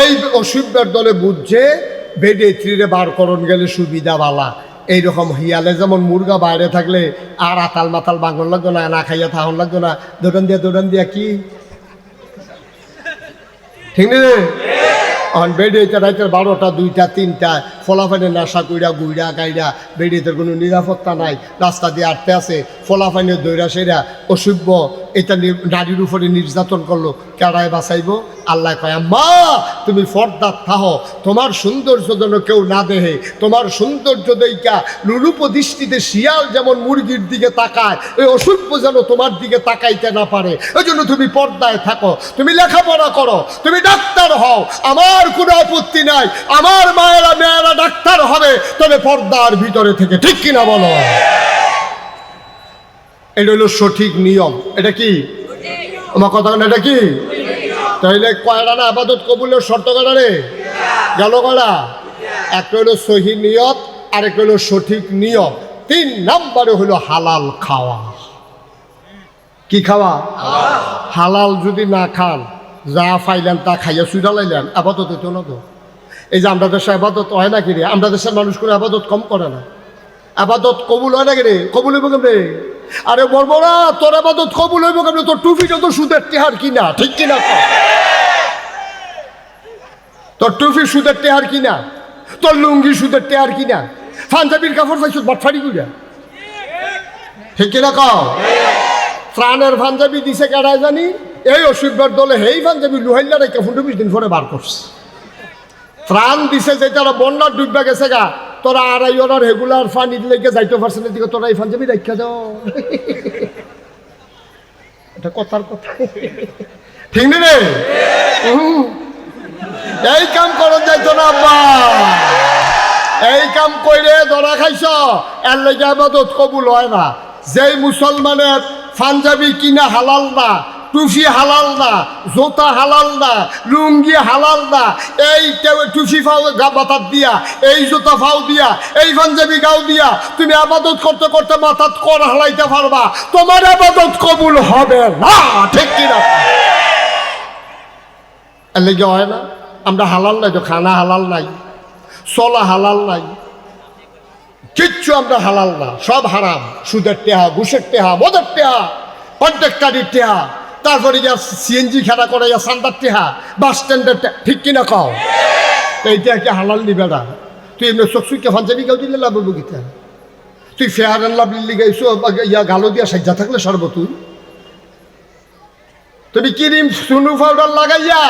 এই অসুবিধার দলে বুঝছে বেডে ত্রিরে বার করণ গেলে সুবিধা বালা। এইরকম হিয়ালে যেমন মুরগা বাইরে থাকলে আর আতাল মাতাল বাঙন লাগতো না, না খাইয়া থাহন লাগতো না, দৌড়ান দিয়া কি ঠিক না? বেডিতে রাইতের 12টা 2টা 3টা ফলাফাইনে নেশা কইরা গুইরা গাইরা, বেডিতে কোনো নিরাপত্তা নাই, রাস্তা দিয়ে আটতে আছে, ফলাফাইনে দৈরা সেরা অসভ্য এটা নারীর উপরে নির্যাতন করলো, কেড়ায় বাঁচাইব? আল্লাহ কয় মা তুমি ফর্দার থাহ, তোমার সৌন্দর্য যেন কেউ না দেহে, তোমার সৌন্দর্য দেইকা লুলুপ দৃষ্টিতে শিয়াল যেমন মুরগির দিকে তাকায়, ওই অসভ্য যেন তোমার দিকে তাকাইতে না পারে, ওই জন্য তুমি পর্দায় থাকো, তুমি লেখাপড়া করো, তুমি ডাক্তার হও, আমার কোনো আপত্তি নাই, আমার মায়েরা মেয়েরা ডাক্তার হবে, তবে পর্দার ভিতরে থেকে। ঠিক কিনা বলো? এটা হলো সঠিক নিয়ম। এটা কি আমার কথা? এটা কি? তাইলে কয়টা না আবাদত কবুলের শর্ত কটা রে গেল কটা? একটা হলো সহি নিয়ত, আর একটা হলো সঠিক নিয়ম, 3 নম্বরে হলো হালাল খাওয়া। কি খাওয়া? হালাল যদি না খান, যা পাইলেন তা খাইয়া সুইরা লাইলেন, আবাদত হতো না তো। এই যে আমরা দেশে আবাদত হয় না কি রে? আমরা দেশের মানুষ করে আবাদত কম করে না, আবাদত কবুল হয় না কি রে? কবুল হইব কেমনে? আরে বর্বরা, তোর আবাদত কবুল হইব কেমনে? তোর টুপিটা তো সুদের টেহার কিনা। ঠিক কিনা? তোর টুপি সুদের টেহার কিনা, তোর লুঙ্গি সুদের টেহার কিনা, পাঞ্জাবির কাপড় পাইছ বাটফাড়ি কইরা। ঠিক কিনা কও? প্রাণের পাঞ্জাবি দিছে কেডায় জানি, এই অসুবিধার দলে হেই পাঞ্জাবি লুহাইলা রেখে 15-20 দিন পরে বার করছে। প্রাণ দিছে যে তারা বন্যার ডুববা গেছে গা, তোরা আড়াই ওনার রেগুলার ফানি লেগে যাইতে পারছে না, দিকে তোরা এই পাঞ্জাবি রাখা দাও। এটা কথার কথা, ঠিক না রে? এই কাম করন যাইতো না আব্বা, এই কাম কইরে ধরা খাইছ, এর লেগে আবাদত কবুল হয় না। যেই মুসলমানের পাঞ্জাবি কিনা হালাল না, টুফি হালাল না, জোতা হালাল না, লুঙ্গি হালাল না, এই টুফি ফাও মাথাত দিয়া, এই জোতা ফাও দিয়া, এই পাঞ্জাবি গাও দিয়া তুমি আবাদত করতে করতে মাথাত কর হালাইতে পারবা, তোমার আবাদত কবুল হবে না। ঠিক কিনা? এর লেগে হয় না। আমরা হালাল নাই তো, খানা হালাল নাই, চলা হালাল নাই, কিচ্ছু আমরা হালাল না, সব হারাম। সুদের টেহা, ঘুষের টেহা, মদের টেহা, কন্ট্রাক্টারির টেহা, তারপরে গিয়া সিএনজি খেলা করে সান্দার টেহা, বাস স্ট্যান্ডের টেহা। ঠিক কিনা কও? এইটা কি হালাল নিবে না? তুই এমনি চকচুকে পাঞ্জাবি গাও দিলে লাভ হবো কিতা? তুই ফেয়ার অ্যান্ড লাভলি লিগাইছো ইয়া গালো দিয়া সাজ্জা থাকলে সর্ব তুই, তুমি ক্রিম সুনু পাউডার লাগাইয়া,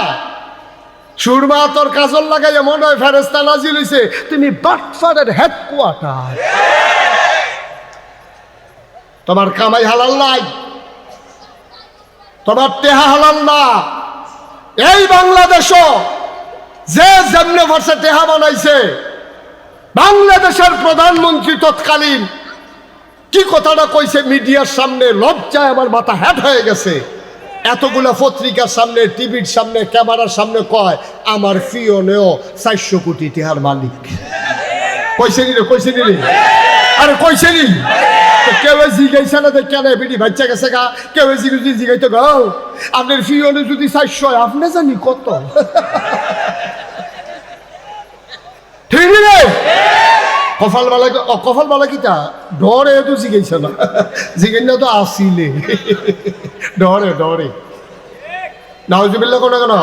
সুরমা তোর কাজল লাগাইয়া মনে হয় ফেরেস্তা নাজিল হইছে, তুমি বাটফারের হেডকোয়ার্টার। তোমার কামাই হালাল নাই, তোমার টেহা হালাল না। এই বাংলাদেশও যে যেমনে ভার্সে টেহা বানাইছে, বাংলাদেশের প্রধানমন্ত্রী তৎকালীন কি কথাটা কইছে মিডিয়ার সামনে, লজ্জায় আমার মাথা হ্যাট হয়ে গেছে। এতগুলা পত্রিকার সামনে, টিভির সামনে, ক্যামেরার সামনে কয় আমার ফিওনেও 400 কোটি টেহার মালিক। কইছে নি রে? কইছে নি রে? আরে কইছে নি? কেউ জিগাইছে না? কেন বিডি বাচ্চা গেছে গা, কেউ জিগাইতে গাও আপনার ফিওনে যদি 400 আপনি জানি কত। ঠিক রে? কপাল বালা কিতা ডরে তো জিগাইছে না, জিগাই না তো আসিলে ডরে ডরে। নাউজুবিল্লাহ কোন কেন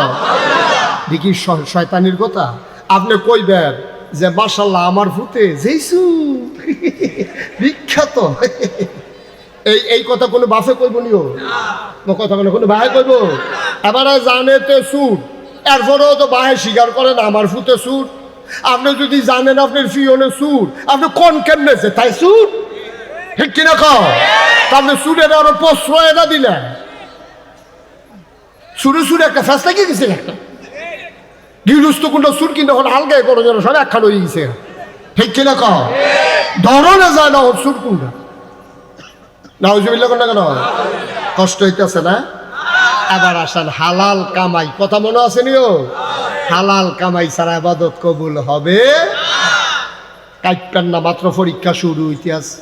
দেখি শয়তানির কথা। আপনি কইবেন যে মাশাআল্লাহ আমার ফুতে যেইছু বিখ্যাত, এই কথা কোনো বাসে কইব নিও কথা, কোনো বাহে কইব? এবারে জানে তে সুর, এরপরেও তো বাহে স্বীকার করে না আমার ফুতে সুর। আপনি যদি জানেন আপনার ফিওনে সুর, আপনি কোন কেমনেছে তাই সুর, ঠিক কিনা কও? আপনি সুরের আরো প্রশ্রয় না দিলেন, সুরে সুরে একটা ফেসটা কি গেছে একটা গিরুস্ত কোনটা সুর কিন্তু এখন হালকায় করো যেন সব একখান হয়ে গেছে, ঠিক কিনা কও? ধরনে যায় না সুর কোনটা, নাউজুবিল্লাহ কোনটা কেন কষ্ট হইতেছে না? এবার আসেন হালাল কামাই, কথা মনে আছে নিও, হালাল কামাই ছাড়া ইবাদত কবুল হবে কাইপান না, মাত্র পরীক্ষা শুরু হইতে আছে।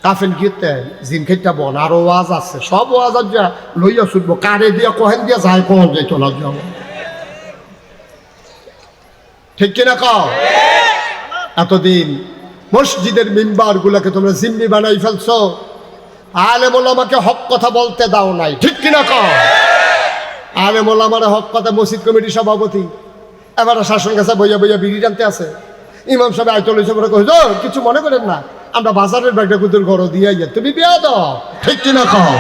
কাফেন খেতে জিম খেতে বন আরো ওয়াজ আছে, সব ওয়াজ যা লইয়া ছুটবো, কারে দিয়া কহেন দিয়া যায় কখন যাইতো না যাব, ঠিক কিনা কও? এতদিন মসজিদের মিম্বার গুলাকে তোমরা জিম্মি বানাই ফেলছো, আলেম ওলামাকে হক কথা বলতে দাও নাই, ঠিক কিনা কও? আলেম ওলামার হক কথা মসজিদ কমিটির সভাপতি এবার শাসন কাছে বইয়া বইয়া বিড়ি টানতে আছে, ইমাম সাহেব আয়তল হিসেবে কই কিছু মনে করেন না, আমরা বাজারের ব্যাগটা কুতুর ঘর দিয়ে যাই, তুমি বেয়াদব, ঠিক কিনা কও?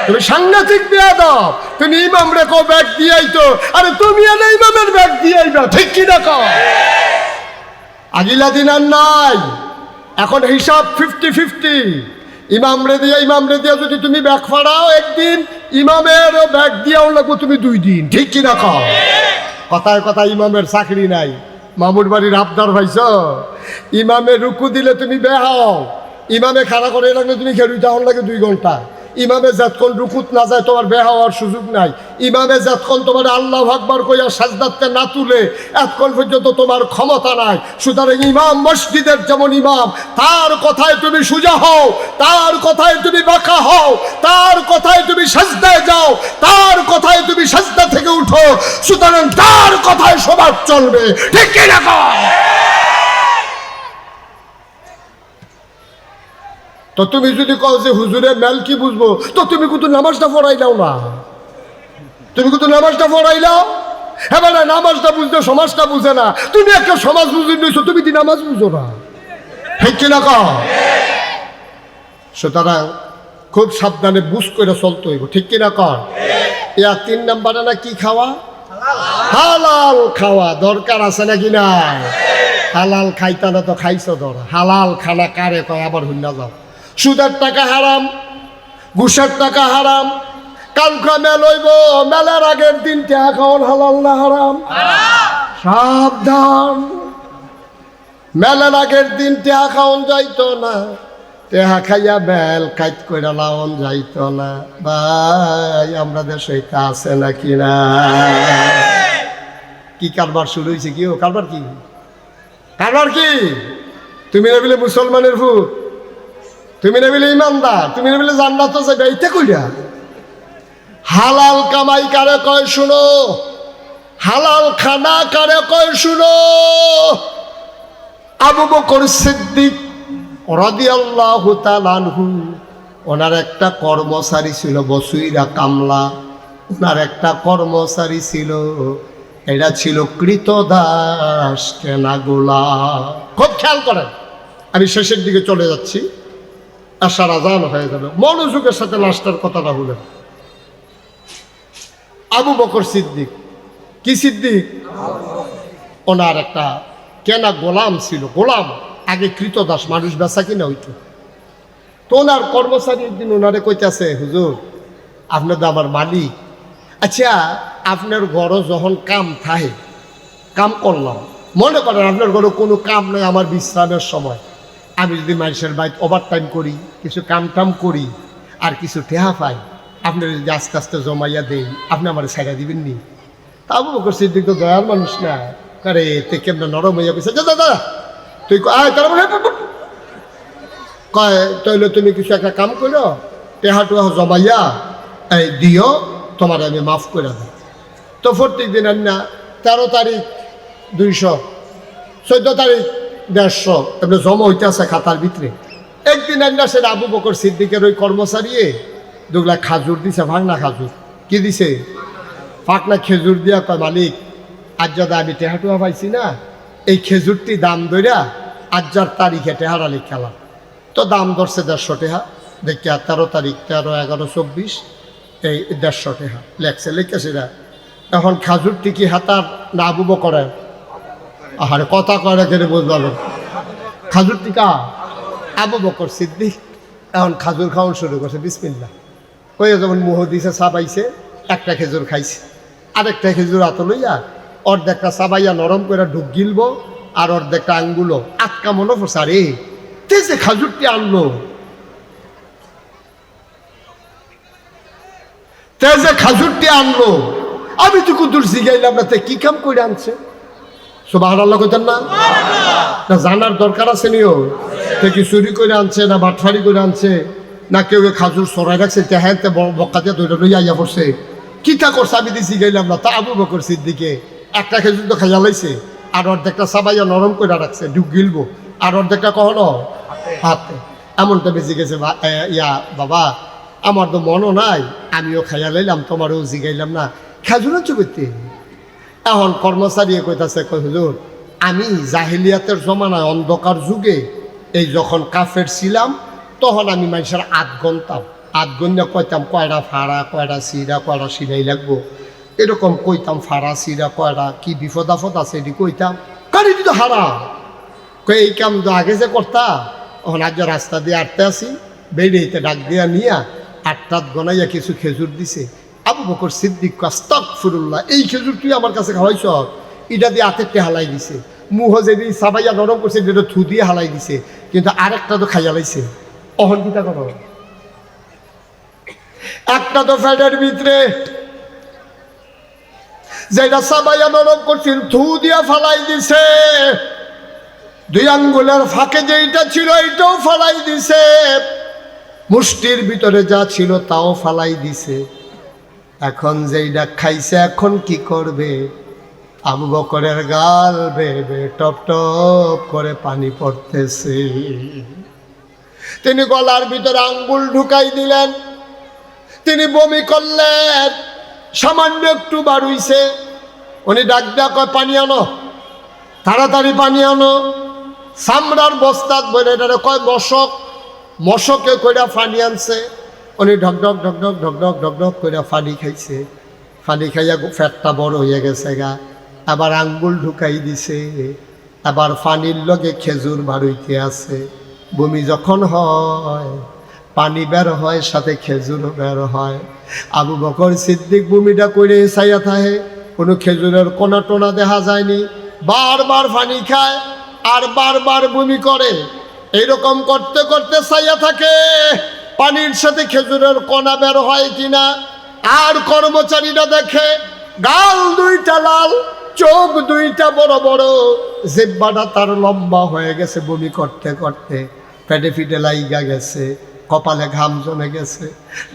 তুমি সাংঘাতিক বেয়াদব, তুমি ইমাম রেখো ব্যাগ দিয়াই তো, আরে তুমি এনে ইমামের ব্যাগ দিয়াইবা, ঠিক কিনা কও? আগিলা দিন আর নাই, এখন হিসাব 50-50, ইমাম রে দিয়া যদি তুমি ব্যাগ ফাড়াও একদিন, ইমামের ব্যাগ দিয়াও লাগবো তুমি 2 দিন, ঠিক কিনা কও? কথায় কথায় ইমামের চাকরি নাই, মামুর বাড়ির আবদার ভাইছ, ইমামে রুকু দিলে তুমি বেহাও, ইমামে খাড়া করে রাখলে তুমি খেলুইতে হন লাগে 2 ঘন্টা, ইমামে যতক্ষণ রুকুত না যায় তোমার বেহা হওয়ার সুযোগ নাই, ইমামে যতক্ষণ তোমার আল্লাহু আকবার কইয়া সাজদাতে না তুলে এতক্ষণ পর্যন্ত তোমার ক্ষমতা নাই। সুতরাং ইমাম মসজিদের যেমন ইমাম, তার কথায় তুমি সুজা হও, তার কথায় তুমি বাঁকা হও, তার কথায় তুমি সাজদায় যাও, তার কথায় তুমি সাজদা থেকে উঠো, সুতরাং তার কথায় সবার চলবে, ঠিক কি না? তো তুমি যদি কও যে হুজুরের মেল কি বুঝবো, তো তুমি কিন্তু নামাজটা পড়াইলাও না, তুমি কিন্তু নামাজটা পড়াইলাও, এবার নামাজটা বুঝতে সমাজটা বুঝে না, তুমি একটা সমাজ বুঝে নিয়েছো, তুমি কি নামাজ বুঝো না, ঠিক কিনা কও? সুতরাং খুব সাবধানে বুঝ করে চলতে হইব, ঠিক কিনা কও? ইয়া 3 নম্বরে না কি খাওয়া, হালাল খাওয়া দরকার আছে নাকি না? হালাল খাইতা না তো খাইছো ধর, হালাল খানা কারে কয় আবার হুন্না যাও। সুদের টাকা হারাম, ঘুষের টাকা হারাম, কালকা মেল হইব, মেলার আগের দিন টাকা খাওয়ার হালাল না হারাম? সাবধান, মেলার আগের দিন টাকা খাওয়ান যাইতো না, টেহা খাইয়া বেল কাইত কইরা লাওন যাইতো না। ভাই আমরা দেশে এটা আছে নাকি না? কি কারবার শুরু হয়েছে? কি ও কারবার? কি কারবার? কি তুমি না বলে মুসলমানের ভূত, তুমি না বলে ইমানদার, তুমি না বলে জান্নাত যাবে, এইটা কইরা হালাল কামাই কারে কয় শুনো, হালাল খানা কারে কয় শুনো। আবু বকর সিদ্দিক রাদিয়াল্লাহু তাআলা আনহু, ওনার একটা কর্মচারী ছিল বসুইরা কামলা, ওনার একটা কর্মচারী ছিল, এটা ছিল কৃতদাস কেনা গোলাম। খুব খেয়াল করেন, আমি শেষের দিকে চলে যাচ্ছি, আশার আজান হয়ে যাবে, মনোযোগের সাথে লাস্টের কথাটা হলেন। আবু বকর সিদ্দিক, কি সিদ্দিক? ওনার একটা কেনা গোলাম ছিল, গোলাম আগে কৃতদাস, মানুষ বেচা কিনা হইতো। তো ওনার কর্মচারী একদিন ওনারে কইতেছে, হুজুর আপনার তো আমার মালিক, আচ্ছা আপনার ঘরও যখন কাম থাকে, কাম করলাম, মনে করেন আপনার ঘরে কোনো কাম নেই, আমার বিশ্রামের সময়, আমি যদি মানুষের বাড়িতে ওভারটাইম করি, কিছু কাম টাম করি, আর কিছু টেহা পাই, আপনার যদি আস্তে আস্তে জমাইয়া দেই, আপনি আমার ছাইড়া দিবেন নি? তা আবু বকর সিদ্দিক তো দয়ার মানুষ না, আরে তে কেমন নরম হইয়া গেছে, দাদা তুই তার কয় তাইলে তুমি কিছু একটা কাম করো, টেহা টুহা জমাইয়া এই দিও, তোমার আমি মাফ করে দেব। তো প্রত্যেক দিন না 13 তারিখ 200, 14 তারিখ 150 এমনি জমা হইতে আছে খাতার ভিতরে। একদিন না সেটা আবু বকর সিদ্দিকের ওই কর্মচারী দুগলা খাজুর দিছে, ভাঙনা খাজুর। কি দিছে? ফাঁকনা খেজুর দিয়া কয়, মালিক আজ যাদা আমি টেহাটুয়া পাইছি না, এই খেজুরটি দাম ধরিয়া আজ্জার তারিখে টেহারা লিখালাম। তো দাম ধরছে 150 টাকা, দেখিয়া 13 তারিখ 13, 11, 24 এই 150 টাকা লেখছে, লিখেছে না। এখন খাজুরটি কি হাতার না আবু বকরের? আরে কথা কয় না কেন বুঝলাম। খাজুর টিকা আবু বকর সিদ্দিক এখন খাজুর খাওয়ানো শুরু করছে, বিসমিল্লাহ কইয়া যখন মুহ দিছে চাবাইছে, একটা খেজুর খাইছে, আরেকটা খেজুর হাতে লইয়া অর্ধেকটা চাবাইয়া নরম করে ঢুক গিলব, আর অর্ধেকটা আঙ্গুলো আটকা মনে পড়ছে। আরে তে যে খাজুরটি আনলো, তে যে খাজুরটি আনলো, আমি তো কুতুর জিগাইলাম না তে কি কাম করে আনছে। সুবহানাল্লাহ কইতেন না? না জানার দরকার আছে নিও, তে কি চুরি করে আনছে না বাটফারি করে আনছে, না কেউ খাজুর সরাই রাখছে তেহাতে বক্কা দিয়ে ধরে লইয়া আইয়া পড়ছে, কিতা করছে আমি দিছি গাইলাম না। তা আবু বকর সিদ্দিকে একটা খেজুর তো খাইয়া লাইছে, আর অর্ধেকটা চাবাইয়া নরম করে রাখছে ঢুক গিলবো, আর অর্ধেকটা কখনো হাতে এমনটা বেঁচে গেছে। ইয়া বাবা আমার তো মনও নাই, আমিও খাইয়া লাইলাম, তোমারও জিগাইলাম না, খেজুর চুবিতে। এখন কর্মচারী কইতাছে, কই হুজুর আমি জাহিলিয়াতের জমানায় অন্ধকার যুগে এই যখন কাফের ছিলাম, তখন আমি মানুষের আধ ঘন্টা কইতাম কয়টা ফাড়া, কয়টা চিরা, কয়টা সিলাই লাগবো, এরকম কইতাম। ফাড়া চিরা কয়টা কি বিপদ আপদ আছে এটি কইতাম, কারণ এটি তো হারা। কই এই কাম তো আগে যে করতা, তখন আজ রাস্তা দিয়ে আটতে আসি, বেরিয়েতে ডাক দিয়া নিয়া 8 গনাইয়া কিছু খেজুর দিছে। আবু বকর সিদ্দিক আস্তাগফিরুল্লাহ, এই খেজুর তুই আমার কাছে খাওয়াইছ, এটা দিয়ে হাতেরটে হালাই দিছে, মুহ যেদি সাবাইয়া নরম করছে এটা থু দিয়ে হালাই দিছে, কিন্তু আরেকটা তো খাইয়া লাইছে। অহন কিতা করো, একটা তো ফ্যাটের ভিতরে যেটা সাবাইয়া নরম করছিল থু দিয়া ফালাই দিছে, 2 আঙ্গুলের ফাঁকে যেটা ছিল এইটাও ফালাই দিছে, মুষ্টির ভিতরে যা ছিল তাও ফালাই দিছে। এখন যেইটা খাইছে এখন কি করবে? আবু বকরের গাল বেবে টপ টপ করে পানি পড়তেছে। তিনি গলার ভিতরে আঙ্গুল ঢুকাই দিলেন, তিনি বমি করলেন, সামান্য একটু বাড়ুইছে। উনি ডাক ডাক কয় পানি আনো, তাড়াতাড়ি পানি আনো। চামড়ার বস্তাত বলে এটারে কয় মশক, মশকে কইরা পানি আনছে। উনি ঢকঢক ঢকঢক ঢকঢক ঢকঢক কইরা পানি খাইছে, পানি খাইয়া ফ্যাটটা বড় হয়ে গেছে গা। আবার আঙ্গুল ঢুকাই দিছে, আবার পানির লগে খেজুর বাড়ইতে আছে। বমি যখন হয় পানি বের হয়, সাথে খেজুরও বের হয়। আবু বকর সিদ্দিক বমিটা করে চাইয়া থাকে, কোনো খেজুরের কোনা টোনা দেখা যায়নি। বারবার পানি খায় আর বারবার বমি করে, এইরকম করতে করতে চাইয়া থাকে পানির সাথে খেজুরের কোনা বের হয় কিনা। আর কর্মচারীরা দেখে গাল 2টা লাল, চোখ 2টা বড় বড়, জিহ্বাটা তার লম্বা হয়ে গেছে, বমি করতে করতে পেটে ফিটে লাইগা গেছে, কপালে ঘাম জমে গেছে।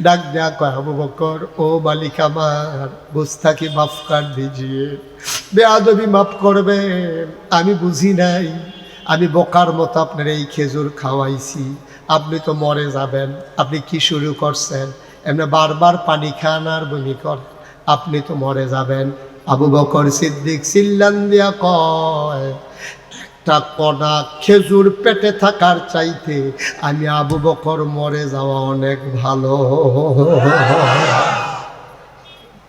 ডাক দেয়া কয় আবু বকর, ও মালিক আমার, গুস্তাকি মাফ কর দিজিয়ে, বেয়াদবি মাফ করবেন, আমি বুঝি নাই, আমি বোকার মতো আপনার এই খেজুর খাওয়াইছি, আপনি তো মরে যাবেন, আপনি কি শুরু করছেন? এমনি বারবার পানি খান আর বমি কর, আপনি তো মরে যাবেন। আবু বকর সিদ্দিক চিল্লান দিয়া কয়, একটা কণা খেজুর পেটে থাকার চাইতে আমি আবু বকর মরে যাওয়া অনেক ভালো।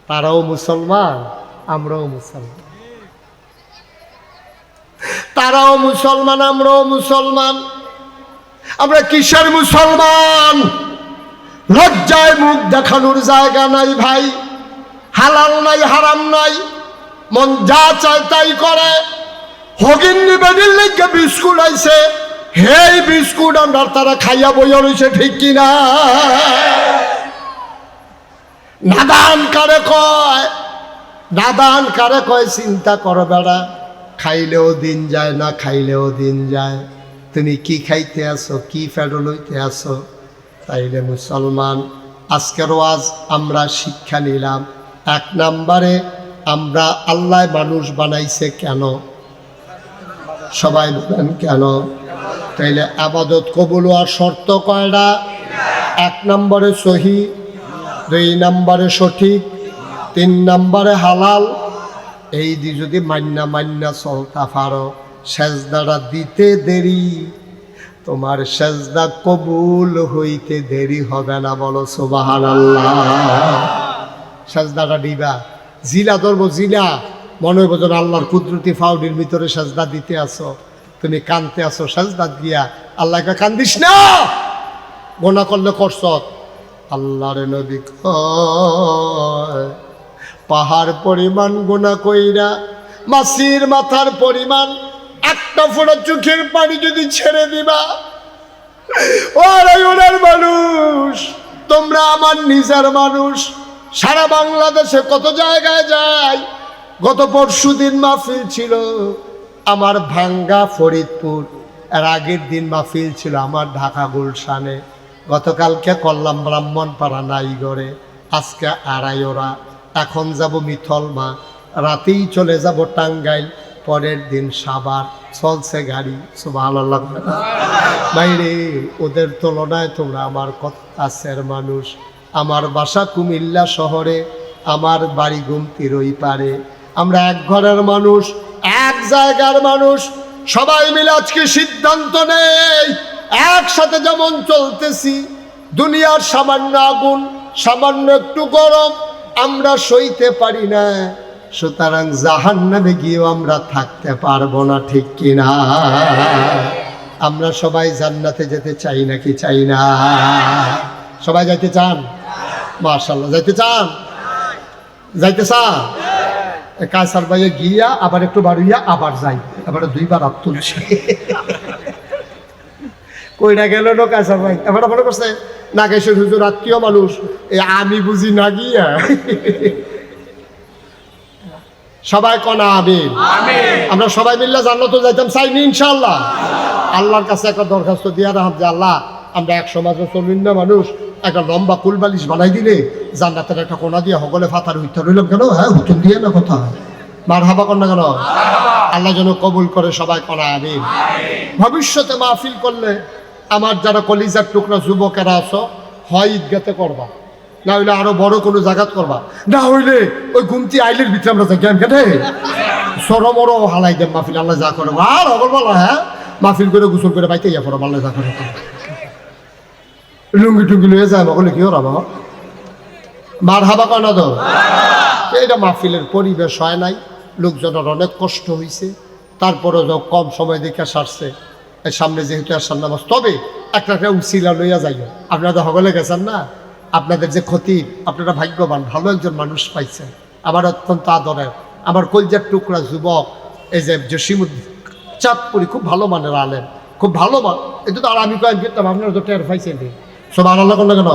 তারাও মুসলমান, আমরাও মুসলমান, তারাও মুসলমান, আমরাও মুসলমান। আমরা কিসের মুসলমান? লজ্জায় মুখ দেখানোর জায়গা নাই ভাই, হালাল নাই হারাম নাই, মন যা চায় তাই করে। হগিন্নি বেডির লেগে বিস্কুট আইছে, হেই বিস্কুট আমরা তারা খাইয়া বইয়া রয়েছে, ঠিক কিনা? নাদান কারে কয়, নাদান কারে কয়, চিন্তা করো বেড়া, খাইলেও দিন যায় না খাইলেও দিন যায়, তুমি কি খাইতে আসো, কি ফেডল হইতে আসো? তাইলে মুসলমান, আজকের ওয়াজ আমরা শিক্ষা নিলাম। 1 নম্বরে আমরা আল্লাহ মানুষ বানাইছে কেন? সবাই বলেন কেন? তাইলে আবাদত কবুল হওয়ার শর্ত কয়টা? 1 নম্বরে সহি, 2 নম্বরে সঠিক, 3 নম্বরে হালাল। এই দি যদি মান্না চলতা পারো, সেজদাটা দিতে দেরি, তোমার সেজদা কবুল হইতে দেরি হবে না। বলো সুবহানাল্লাহ। সেজদাটা দিবা, জিলা ধরবো, জিলা মনে হইব যেন আল্লাহর কুদরতি ফাউডির ভিতরে সাজদা দিতে আসো, তুমি কানতে আসো সাজদা দিয়া, আল্লাহকে কান্দিস না, গোনা করলে করছ। আল্লাহর নবী কয় পাহাড় পরিমাণ গোনা কইরা মাসির মাথার পরিমাণ একটা ফোঁটা চোখের পানি যদি ছেড়ে দিবা, ওরার মানুষ, তোমরা আমার নিজের মানুষ। সারা বাংলাদেশে কত জায়গায় যাই, গত পরশুদিন মাহফিল ছিল আমার ভাঙ্গা ফরিদপুর, আর আগের দিন মাহফিল ছিল আমার ঢাকা গুলশানে, গতকালকে করলাম ব্রাহ্মণপাড়া নাইগড়ে, আজকে আড়াইওরা, এখন যাব মিথলমা, রাতেই চলে যাব টাঙ্গাইল, পরের দিন সাভার, চলছে গাড়ি। সুবহানাল্লাহ। বাইরে ওদের তুলনায় তোমরা আমার কাছের মানুষ। আমার বাসা কুমিল্লা শহরে, আমার বাড়ি গুমতির ওই পারে, আমরা এক ঘরের মানুষ, এক জায়গার মানুষ। সবাই মিলে আজকে সিদ্ধান্ত নেই, একসাথে যেমন চলতেছি, দুনিয়ার সামান্য আগুন, সামান্য একটু গরম আমরা সইতে পারি না, সুতরাং জাহান্নামে গিয়েও আমরা থাকতে পারবো না, ঠিক কিনা? আমরা সবাই জান্নাতে যেতে চাই নাকি চাই না? সবাই যাইতে চান? মাশাআল্লাহ, যাইতে চান? যাইতে চান? কায়সার ভাইয়ে গিয়া আবার একটু বাড়িয়া আবার যাই, এবারে দুইবার হাত তুলছে। কইরা গেল না কায়সার ভাই, এবার মনে করছে নাগেশ্বর হুজুর আত্মীয় মানুষ, আমি বুঝি না গিয়া। সবাই কনা আমিন। আমরা সবাই মিললে জান্নাতে যাইতাম চাইনি ইনশাআল্লাহ। আল্লাহর কাছে একটা দরখাস্ত দিয়া রাখব যে আল্লাহ, আমরা এক সমাজে চলুন না মানুষ, একটা লম্বা কুলবালিশ বানাই দিলে জান্নাতের একটা কোনা দিয়ে হগলে ফাতার হইতে রইলাম কেন? হ্যাঁ, হুতুম দিয়ে না কথা, মার হাবা কর না কেন? আল্লাহ যেন কবুল করে, সবাই কনা আমিন। ভবিষ্যতে মাহফিল করলে আমার যারা কলিজার টুকরা যুবকেরা আছো, হয় ঈদগাতে করবা, না হইলে আরো বড় কোনো জায়গাত করবা, না হইলে ওই গুমতি আইলের ভিতরে আমরা জ্ঞান কেটে সরমরও হালাই দেব মাহফিল, আল্লাহ যা করে। আর অগলবেলা হ্যাঁ মাহফিল করে গোসল করে বাইতে ইয়া পড়ো, আল্লাহ যা করে। লুঙ্গি টুঙ্গি লয়ে যায় বলে কি ওরা বাবা, মার হাবা কয় না তো? এটা মাহফিলের পরিবেশ হয় নাই, লোকজনের অনেক কষ্ট হয়েছে, তারপরে যখন কম সময় দেখে সারছে, সামনে যেহেতু আসার নামাজ, তবে একটা উসিলা লইয়া যাইও। আপনারা হগলে গেছেন না, আপনাদের যে ক্ষতি, আপনারা ভাগ্যবান, ভালো একজন মানুষ পাইছেন, আমার অত্যন্ত আদরের, আমার কলজার টুকরা যুবক, এই যে জসিমুদ্দিন চাঁদপুরি, খুব ভালো মানের আলেন, খুব ভালো মান। এটা তো আর আমি কয়েক করতাম, আপনারা তো টের পাইছেন। সুবহানাল্লাহ কেন?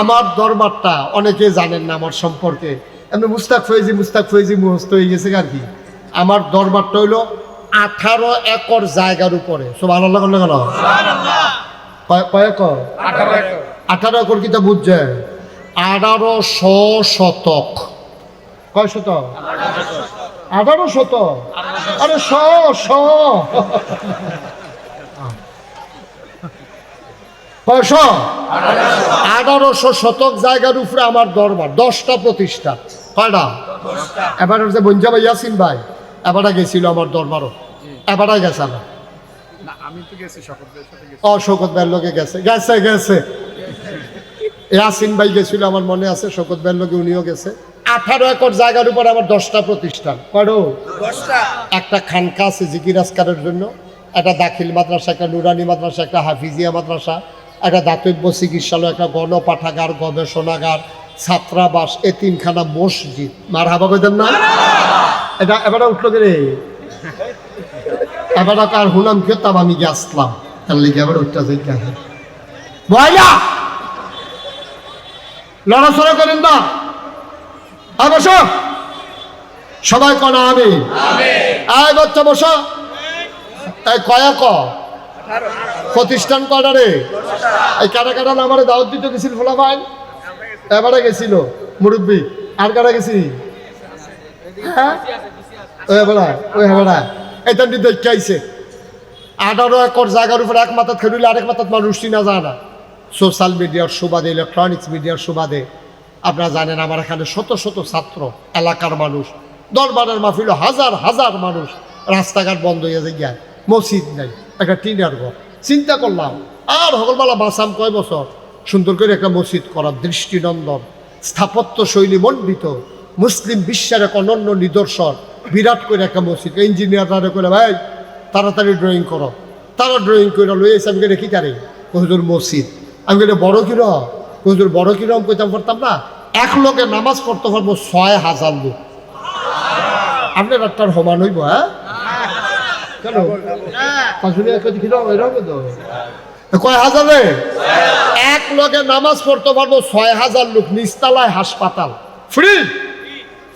আমার দরবারটা অনেকে জানেন না আমার সম্পর্কে, এমনি মুস্তাক ফয়েজি মুহস্ত হয়ে গেছে আর কি। আমার দরবারটা হইল 18 একর জায়গার উপরে। সুবহানাল্লাহ কেন? কয় একর? 18 একর কি তা বুঝছে? 1800 শতক। কয় শতক? 18 শতক। আরে 100 1800 শতক জায়গার উপরে আমার দরবার, 10টা প্রতিষ্ঠান। কয়টা? এবার যে বঞ্জা ভাই ইয়াসিন ভাই এবারে গেছিল আমার দরবারও, এবারে গেছে না, আমি তো গেছি শওকত ভাইয়ের লোকে গেছে ইয়াসিন ভাই গেছিল আমার মনে আছে, শওকত ভাইয়ের লোকে উনিও গেছে। 18 একর জায়গার উপর আমার 10টা প্রতিষ্ঠান। কয়টা? 10টা। একটা খানকা আছে জিকির আজকারের জন্য, একটা দাখিল মাদ্রাসা, একটা নুরানি মাদ্রাসা, একটা হাফিজিয়া মাদ্রাসা, একটা দাতব্য চিকিৎসালয়, একটা গণপাঠাগার, গবেষণাগার, ছাত্রাবাস, এতিমখানা, মসজিদ। মার হাবা কইতেন না? এটা এবারে উঠলো কে রে? এবারে কার হুনাম খেতাম, আমি গিয়ে আসলাম, তার লিগে এবার উঠতে যাই কেন বয়লা লড়াচড়া করেন না। বসো সবাই, কনা আমি আয় বাচ্চা বসো। এই কয়া প্রতিষ্ঠান কয়টা রে? এই কারা কারা আমারে দাওয়াত দিতে গেছিল ফোলা ভাই, এবারে গেছিল মুরব্বী, আর কারা গেছি? হ্যাঁ ওই হেবারা এটা দেখতে আইছে। 18 একর জায়গার উপর এক মাথাত খেললে আরেক মাথাত মানুষ চিনা যায় না। সোশ্যাল মিডিয়ার সুবাদে, ইলেকট্রনিক্স মিডিয়ার সুবাদে আপনারা জানেন আমার এখানে শত শত ছাত্র, এলাকার মানুষ, দরবারের মাহফিল, হাজার হাজার মানুষ, রাস্তাঘাট বন্ধ হয়ে যায়, মসজিদ নাই, একটা টিনের ঘর। চিন্তা করলাম আর হগলবেলা বাঁচাম কয় বছর, সুন্দর করে একটা মসজিদ করার, দৃষ্টিনন্দন, স্থাপত্য শৈলী মণ্ডিত, মুসলিম বিশ্বের এক অনন্য নিদর্শন, বিরাট করে একটা মসজিদ। ইঞ্জিনিয়াররা করে ভাই তাড়াতাড়ি ড্রয়িং করো, তারা ড্রয়িং করে লই এসে আমি রেখি তারে হুজুর মসজিদ। আমি বলি বড় কিরম, হুজুর বড় কিরম কইতাম পারতাম না। এক লোকে নামাজ পড়তে পারবো 6000 লোক। আপনার একটার সমান হইব? হ্যাঁ কেন কয় হাজারে এক লগে নামাজ পড়তে পারবো 6000 লোক। নিচতলায় হাসপাতাল, ফ্রি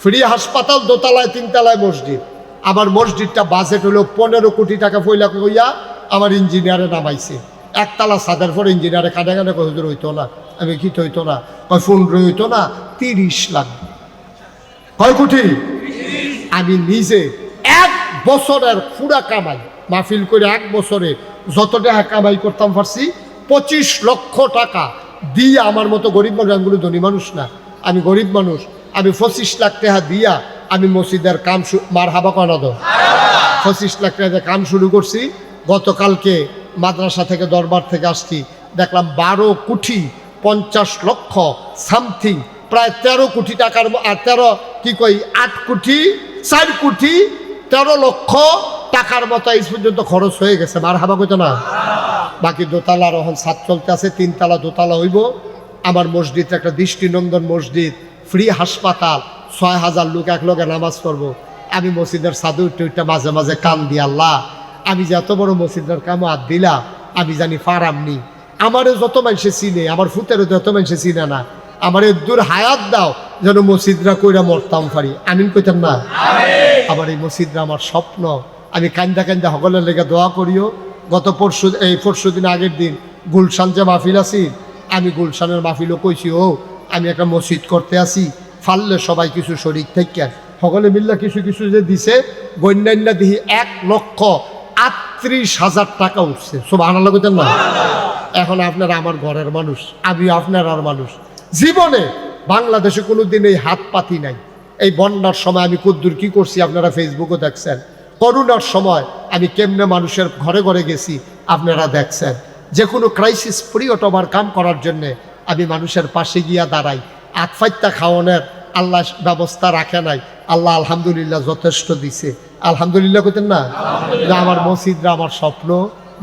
ফ্রি হাসপাতাল, দোতলায় 3 তলায় মসজিদ। আমার মসজিদটা বাজেট হলো 15 কোটি টাকা পয়লা কইয়া আমার ইঞ্জিনিয়ারে নামাইছে। একতলা ছাদের পর ইঞ্জিনিয়ারে কানে কানে কয় হুজুর হইতো না। আমি কি হইতো না, কয় 15 হইতো না, 30 লাখ। কয় কোটি? আমি নিজে 1 বছরের পুরা কামাই মাহফিল করে 1 বছরে যত টাকা কামাই করতাম পারছি 25 লক্ষ টাকা দিয়ে আমার মতো গরিব মানুষ, আমি ধনী মানুষ না, আমি গরিব মানুষ, আমি 25 লাখ টাকা দিয়া আমি মসজিদের কাম মার হাবা কনা দো 25 লাখ টাকা কাম শুরু করছি। গতকালকে মাদ্রাসা থেকে দরবার থেকে আসছি, দেখলাম 12 কোটি 50 লক্ষ সামথিং, প্রায় 13 কোটি টাকার, আর 13 কি কই 8 কোটি 4 কোটি 13 লক্ষ টাকার মতো এই পর্যন্ত খরচ হয়ে গেছে। মার হাবা কইতো না। বাকি দোতলার এখন ছাদ চলতে আছে, 3 তলা দোতলা হইব। আমার মসজিদ একটা দৃষ্টিনন্দন মসজিদ, ফ্রি হাসপাতাল, 6000 লোক এক লগে নামাজ পড়বো। আমি মসজিদের ছাদে উঠে উঠে মাঝে মাঝে কান দি, আল্লাহ আমি যে এত বড় মসজিদের কামো হাত দিলাম, আমি জানি পারামনি। আমারে যত মানুষে চিনে, আমার ফুতেরও যত মানুষে চিনে না, আমার দূর হায়াত দাও যেন মসজিদরা কইরা মরতাম পারি। আমিন কইতাম না? আমার এই মসজিদরা আমার স্বপ্ন। আমি কান্দা কান্দা সকলের লেগে দোয়া করিও। গত পরশু দিন আগের দিন গুলশান যে মাহফিল আছি, আমি গুলশানের মাহফিলও কইছি, ও আমি একটা মসজিদ করতে আসি, ফাললে সবাই কিছু শরিক থেকে সকলে মিল্লা কিছু কিছু যে দিছে, বন্যান্যা দিহি 1,38,000 টাকা উঠছে। সুবহানাল্লাহ কইতেন না? এখন আপনারা আমার ঘরের মানুষ, আমি আপনার আর মানুষ। জীবনে বাংলাদেশে কোনোদিন এই হাত পাতি নাই। এই বন্যার সময় আমি কদ্দুর কি করছি আপনারা ফেসবুকে দেখছেন। করোনার সময় আমি কেমনে মানুষের ঘরে ঘরে গেছি আপনারা দেখছেন। যে কোনো ক্রাইসিস পিরিয়ড আমার কাম করার জন্যে আমি মানুষের পাশে গিয়া দাঁড়াই। আতফাইত্যা খাওয়ানোর আল্লাহ ব্যবস্থা রাখে নাই, আল্লাহ আলহামদুলিল্লাহ যথেষ্ট দিছে। আলহামদুলিল্লাহ কইতেন না? আমার মসজিদরা আমার স্বপ্ন,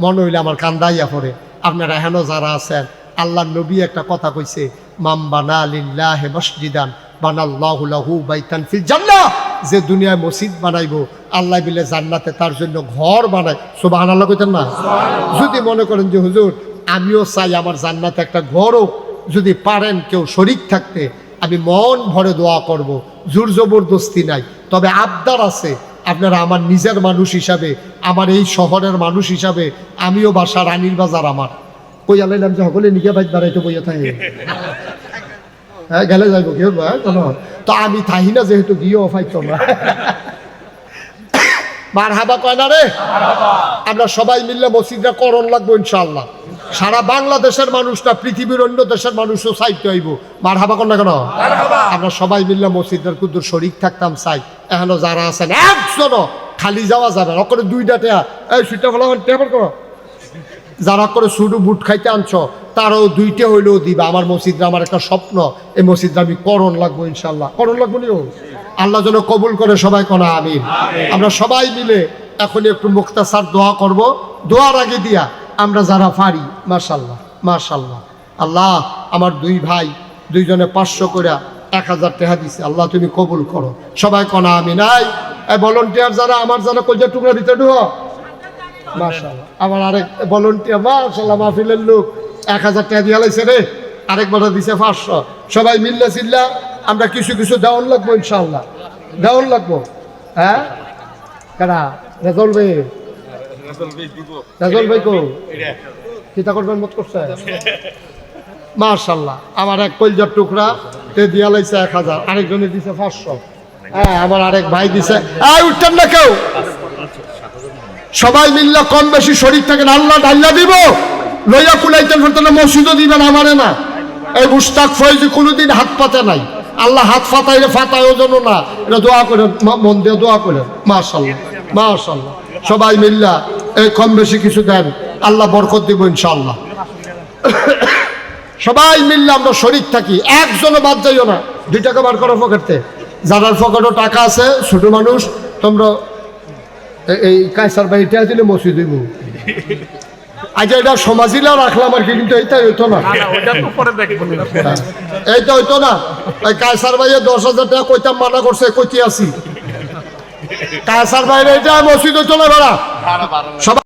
মনে হইলে আমার কান্দাইয়া পড়ে। আপনারা এখনো যারা আছেন, আল্লাহ নবী একটা কথা কইছে, মাম বানা লিল্লাহি মসজিদান বানাল্লাহু লাহু বাইতান ফিল জান্নাহ। যে দুনিয়ায় মসজিদ বানাইবো, আল্লাহ বিলে জান্নাতে তার জন্য ঘর বানায়। সুবহানাল্লাহ কইতেন না? যদি মনে করেন যে হুজুর আমিও চাই আমার জান্নাতে একটা ঘরও, যদি পারেন কেউ শরীক থাকতে, আমি মন ভরে দোয়া করব। জোর জবরদস্তি নাই, তবে আবদার আছে। আপনারা আমার নিজের মানুষ হিসাবে, আমার এই শহরের মানুষ হিসাবে, আমিও বাসা রানীর বাজার আমার কই আলাইলাম যে সকলে নিকে বাইক বাড়াইতে বইয়া থাকে। হ্যাঁ গেলে যাইব কেউ কোনো, তো আমি থাহি না যেহেতু গিয়েও ফাইতো না। মার হাবা কয় না রে? আমরা সবাই মিললে মসজিদটা করণ লাগবো ইনশাআল্লাহ। সারা বাংলাদেশের মানুষটা, পৃথিবীর অন্য দেশের মানুষও চাইতে হইব। মার হাবা কর না কেন? আমরা সবাই মিললে মসজিদের কুদ্দুর শরিক থাকতাম চাই। এখনো যারা আছেন একজনও খালি যাওয়া যাবে না। করে 2টা টেয়া এই সুইটা ফেলা টেপার করো। যারা করে শুরু বুট খাইতে আনছো তারাও 2টা হইলেও দিবা। আমার মসজিদরা আমার একটা স্বপ্ন, এই মসজিদটা আমি করণ লাগবো ইনশাল্লাহ। করণ লাগবো নিও, আল্লাহ যেন কবুল করে সবাই কোনা আমিন। আমরা সবাই মিলে এখন একটু মুখতাসার দোয়া করব। দোয়ার আগে দিয়া আমরা যারা পারি, মাশাল্লাহ মাশাল্লাহ। আল্লাহ আমার 2 ভাই 2জনে 500 করে 1000 টাকা দিছে, আল্লাহ তুমি কবুল করো সবাই কোনা আমিন। এই ভলান্টিয়ার যারা আমার যারা কলজা টুকরা দিতে ঢুকো, মাশাআল্লাহ। আমার আরেক ভলান্টিয়ার মাশাআল্লাহ মাহফিলের লোক 1000 টাকা দিয়ে লাইছে রে, আরেকবার দিছে 500। সবাই মিল্লা চিল্লা আমরা কিছু কিছু দেওয়ান লাগবো ইনশাআল্লাহ, দেওয়ান লাগবো। হ্যাঁ কারা? রেজাউল ভাই, রেজাউল ভাই কো কিতা করবেন মত করছে? মাশাআল্লাহ। আমার এক কলজার টুকরা তে দিয়া লাইছে 1000, আরেকজনে দিছে 500। হ্যাঁ আমার আরেক ভাই দিছে। উঠতেন না কেউ? সবাই মিল্লা কম বেশি শরীর থাকেন, আল্লাহ ঢাল্লা দিব। লইয়া কুলাইতেন ফেরতেন, মসজিদও দিবেন আমারে না। এই মুস্তাক ফয়জি কোনোদিন হাত পাতে নাই। আল্লাহ হাত ফাতাইলে ফাতায়ও যেন না, এটা দোয়া করেন, মন দিয়ে দোয়া করেন। মাশাআল্লাহ মাশাআল্লাহ। সবাই মিল্লা এই কম বেশি কিছু দেন, আল্লাহ বরকত দিব ইনশাআল্লাহ। সবাই মিললে আমরা শরীক থাকি, একজনও বাদ যাইও না। 2 টাকা বার করো পকেটে, যারার পকেটও টাকা আছে, ছোট মানুষ, তোমরা এই কায়সার ভাই এটা দিলে মসজিদ হইব। আজ এটা সমাজিলাও রাখলাম আর কি, কিন্তু এইটাই হইতো না, এইটা হইতো না। ওই কায়সার ভাইয়ে 10,000 টাকা কইতাম, মানা করছে, কইতে আসি কায়সার ভাইয়ের এটা মসজিদ হইতো না। সবাই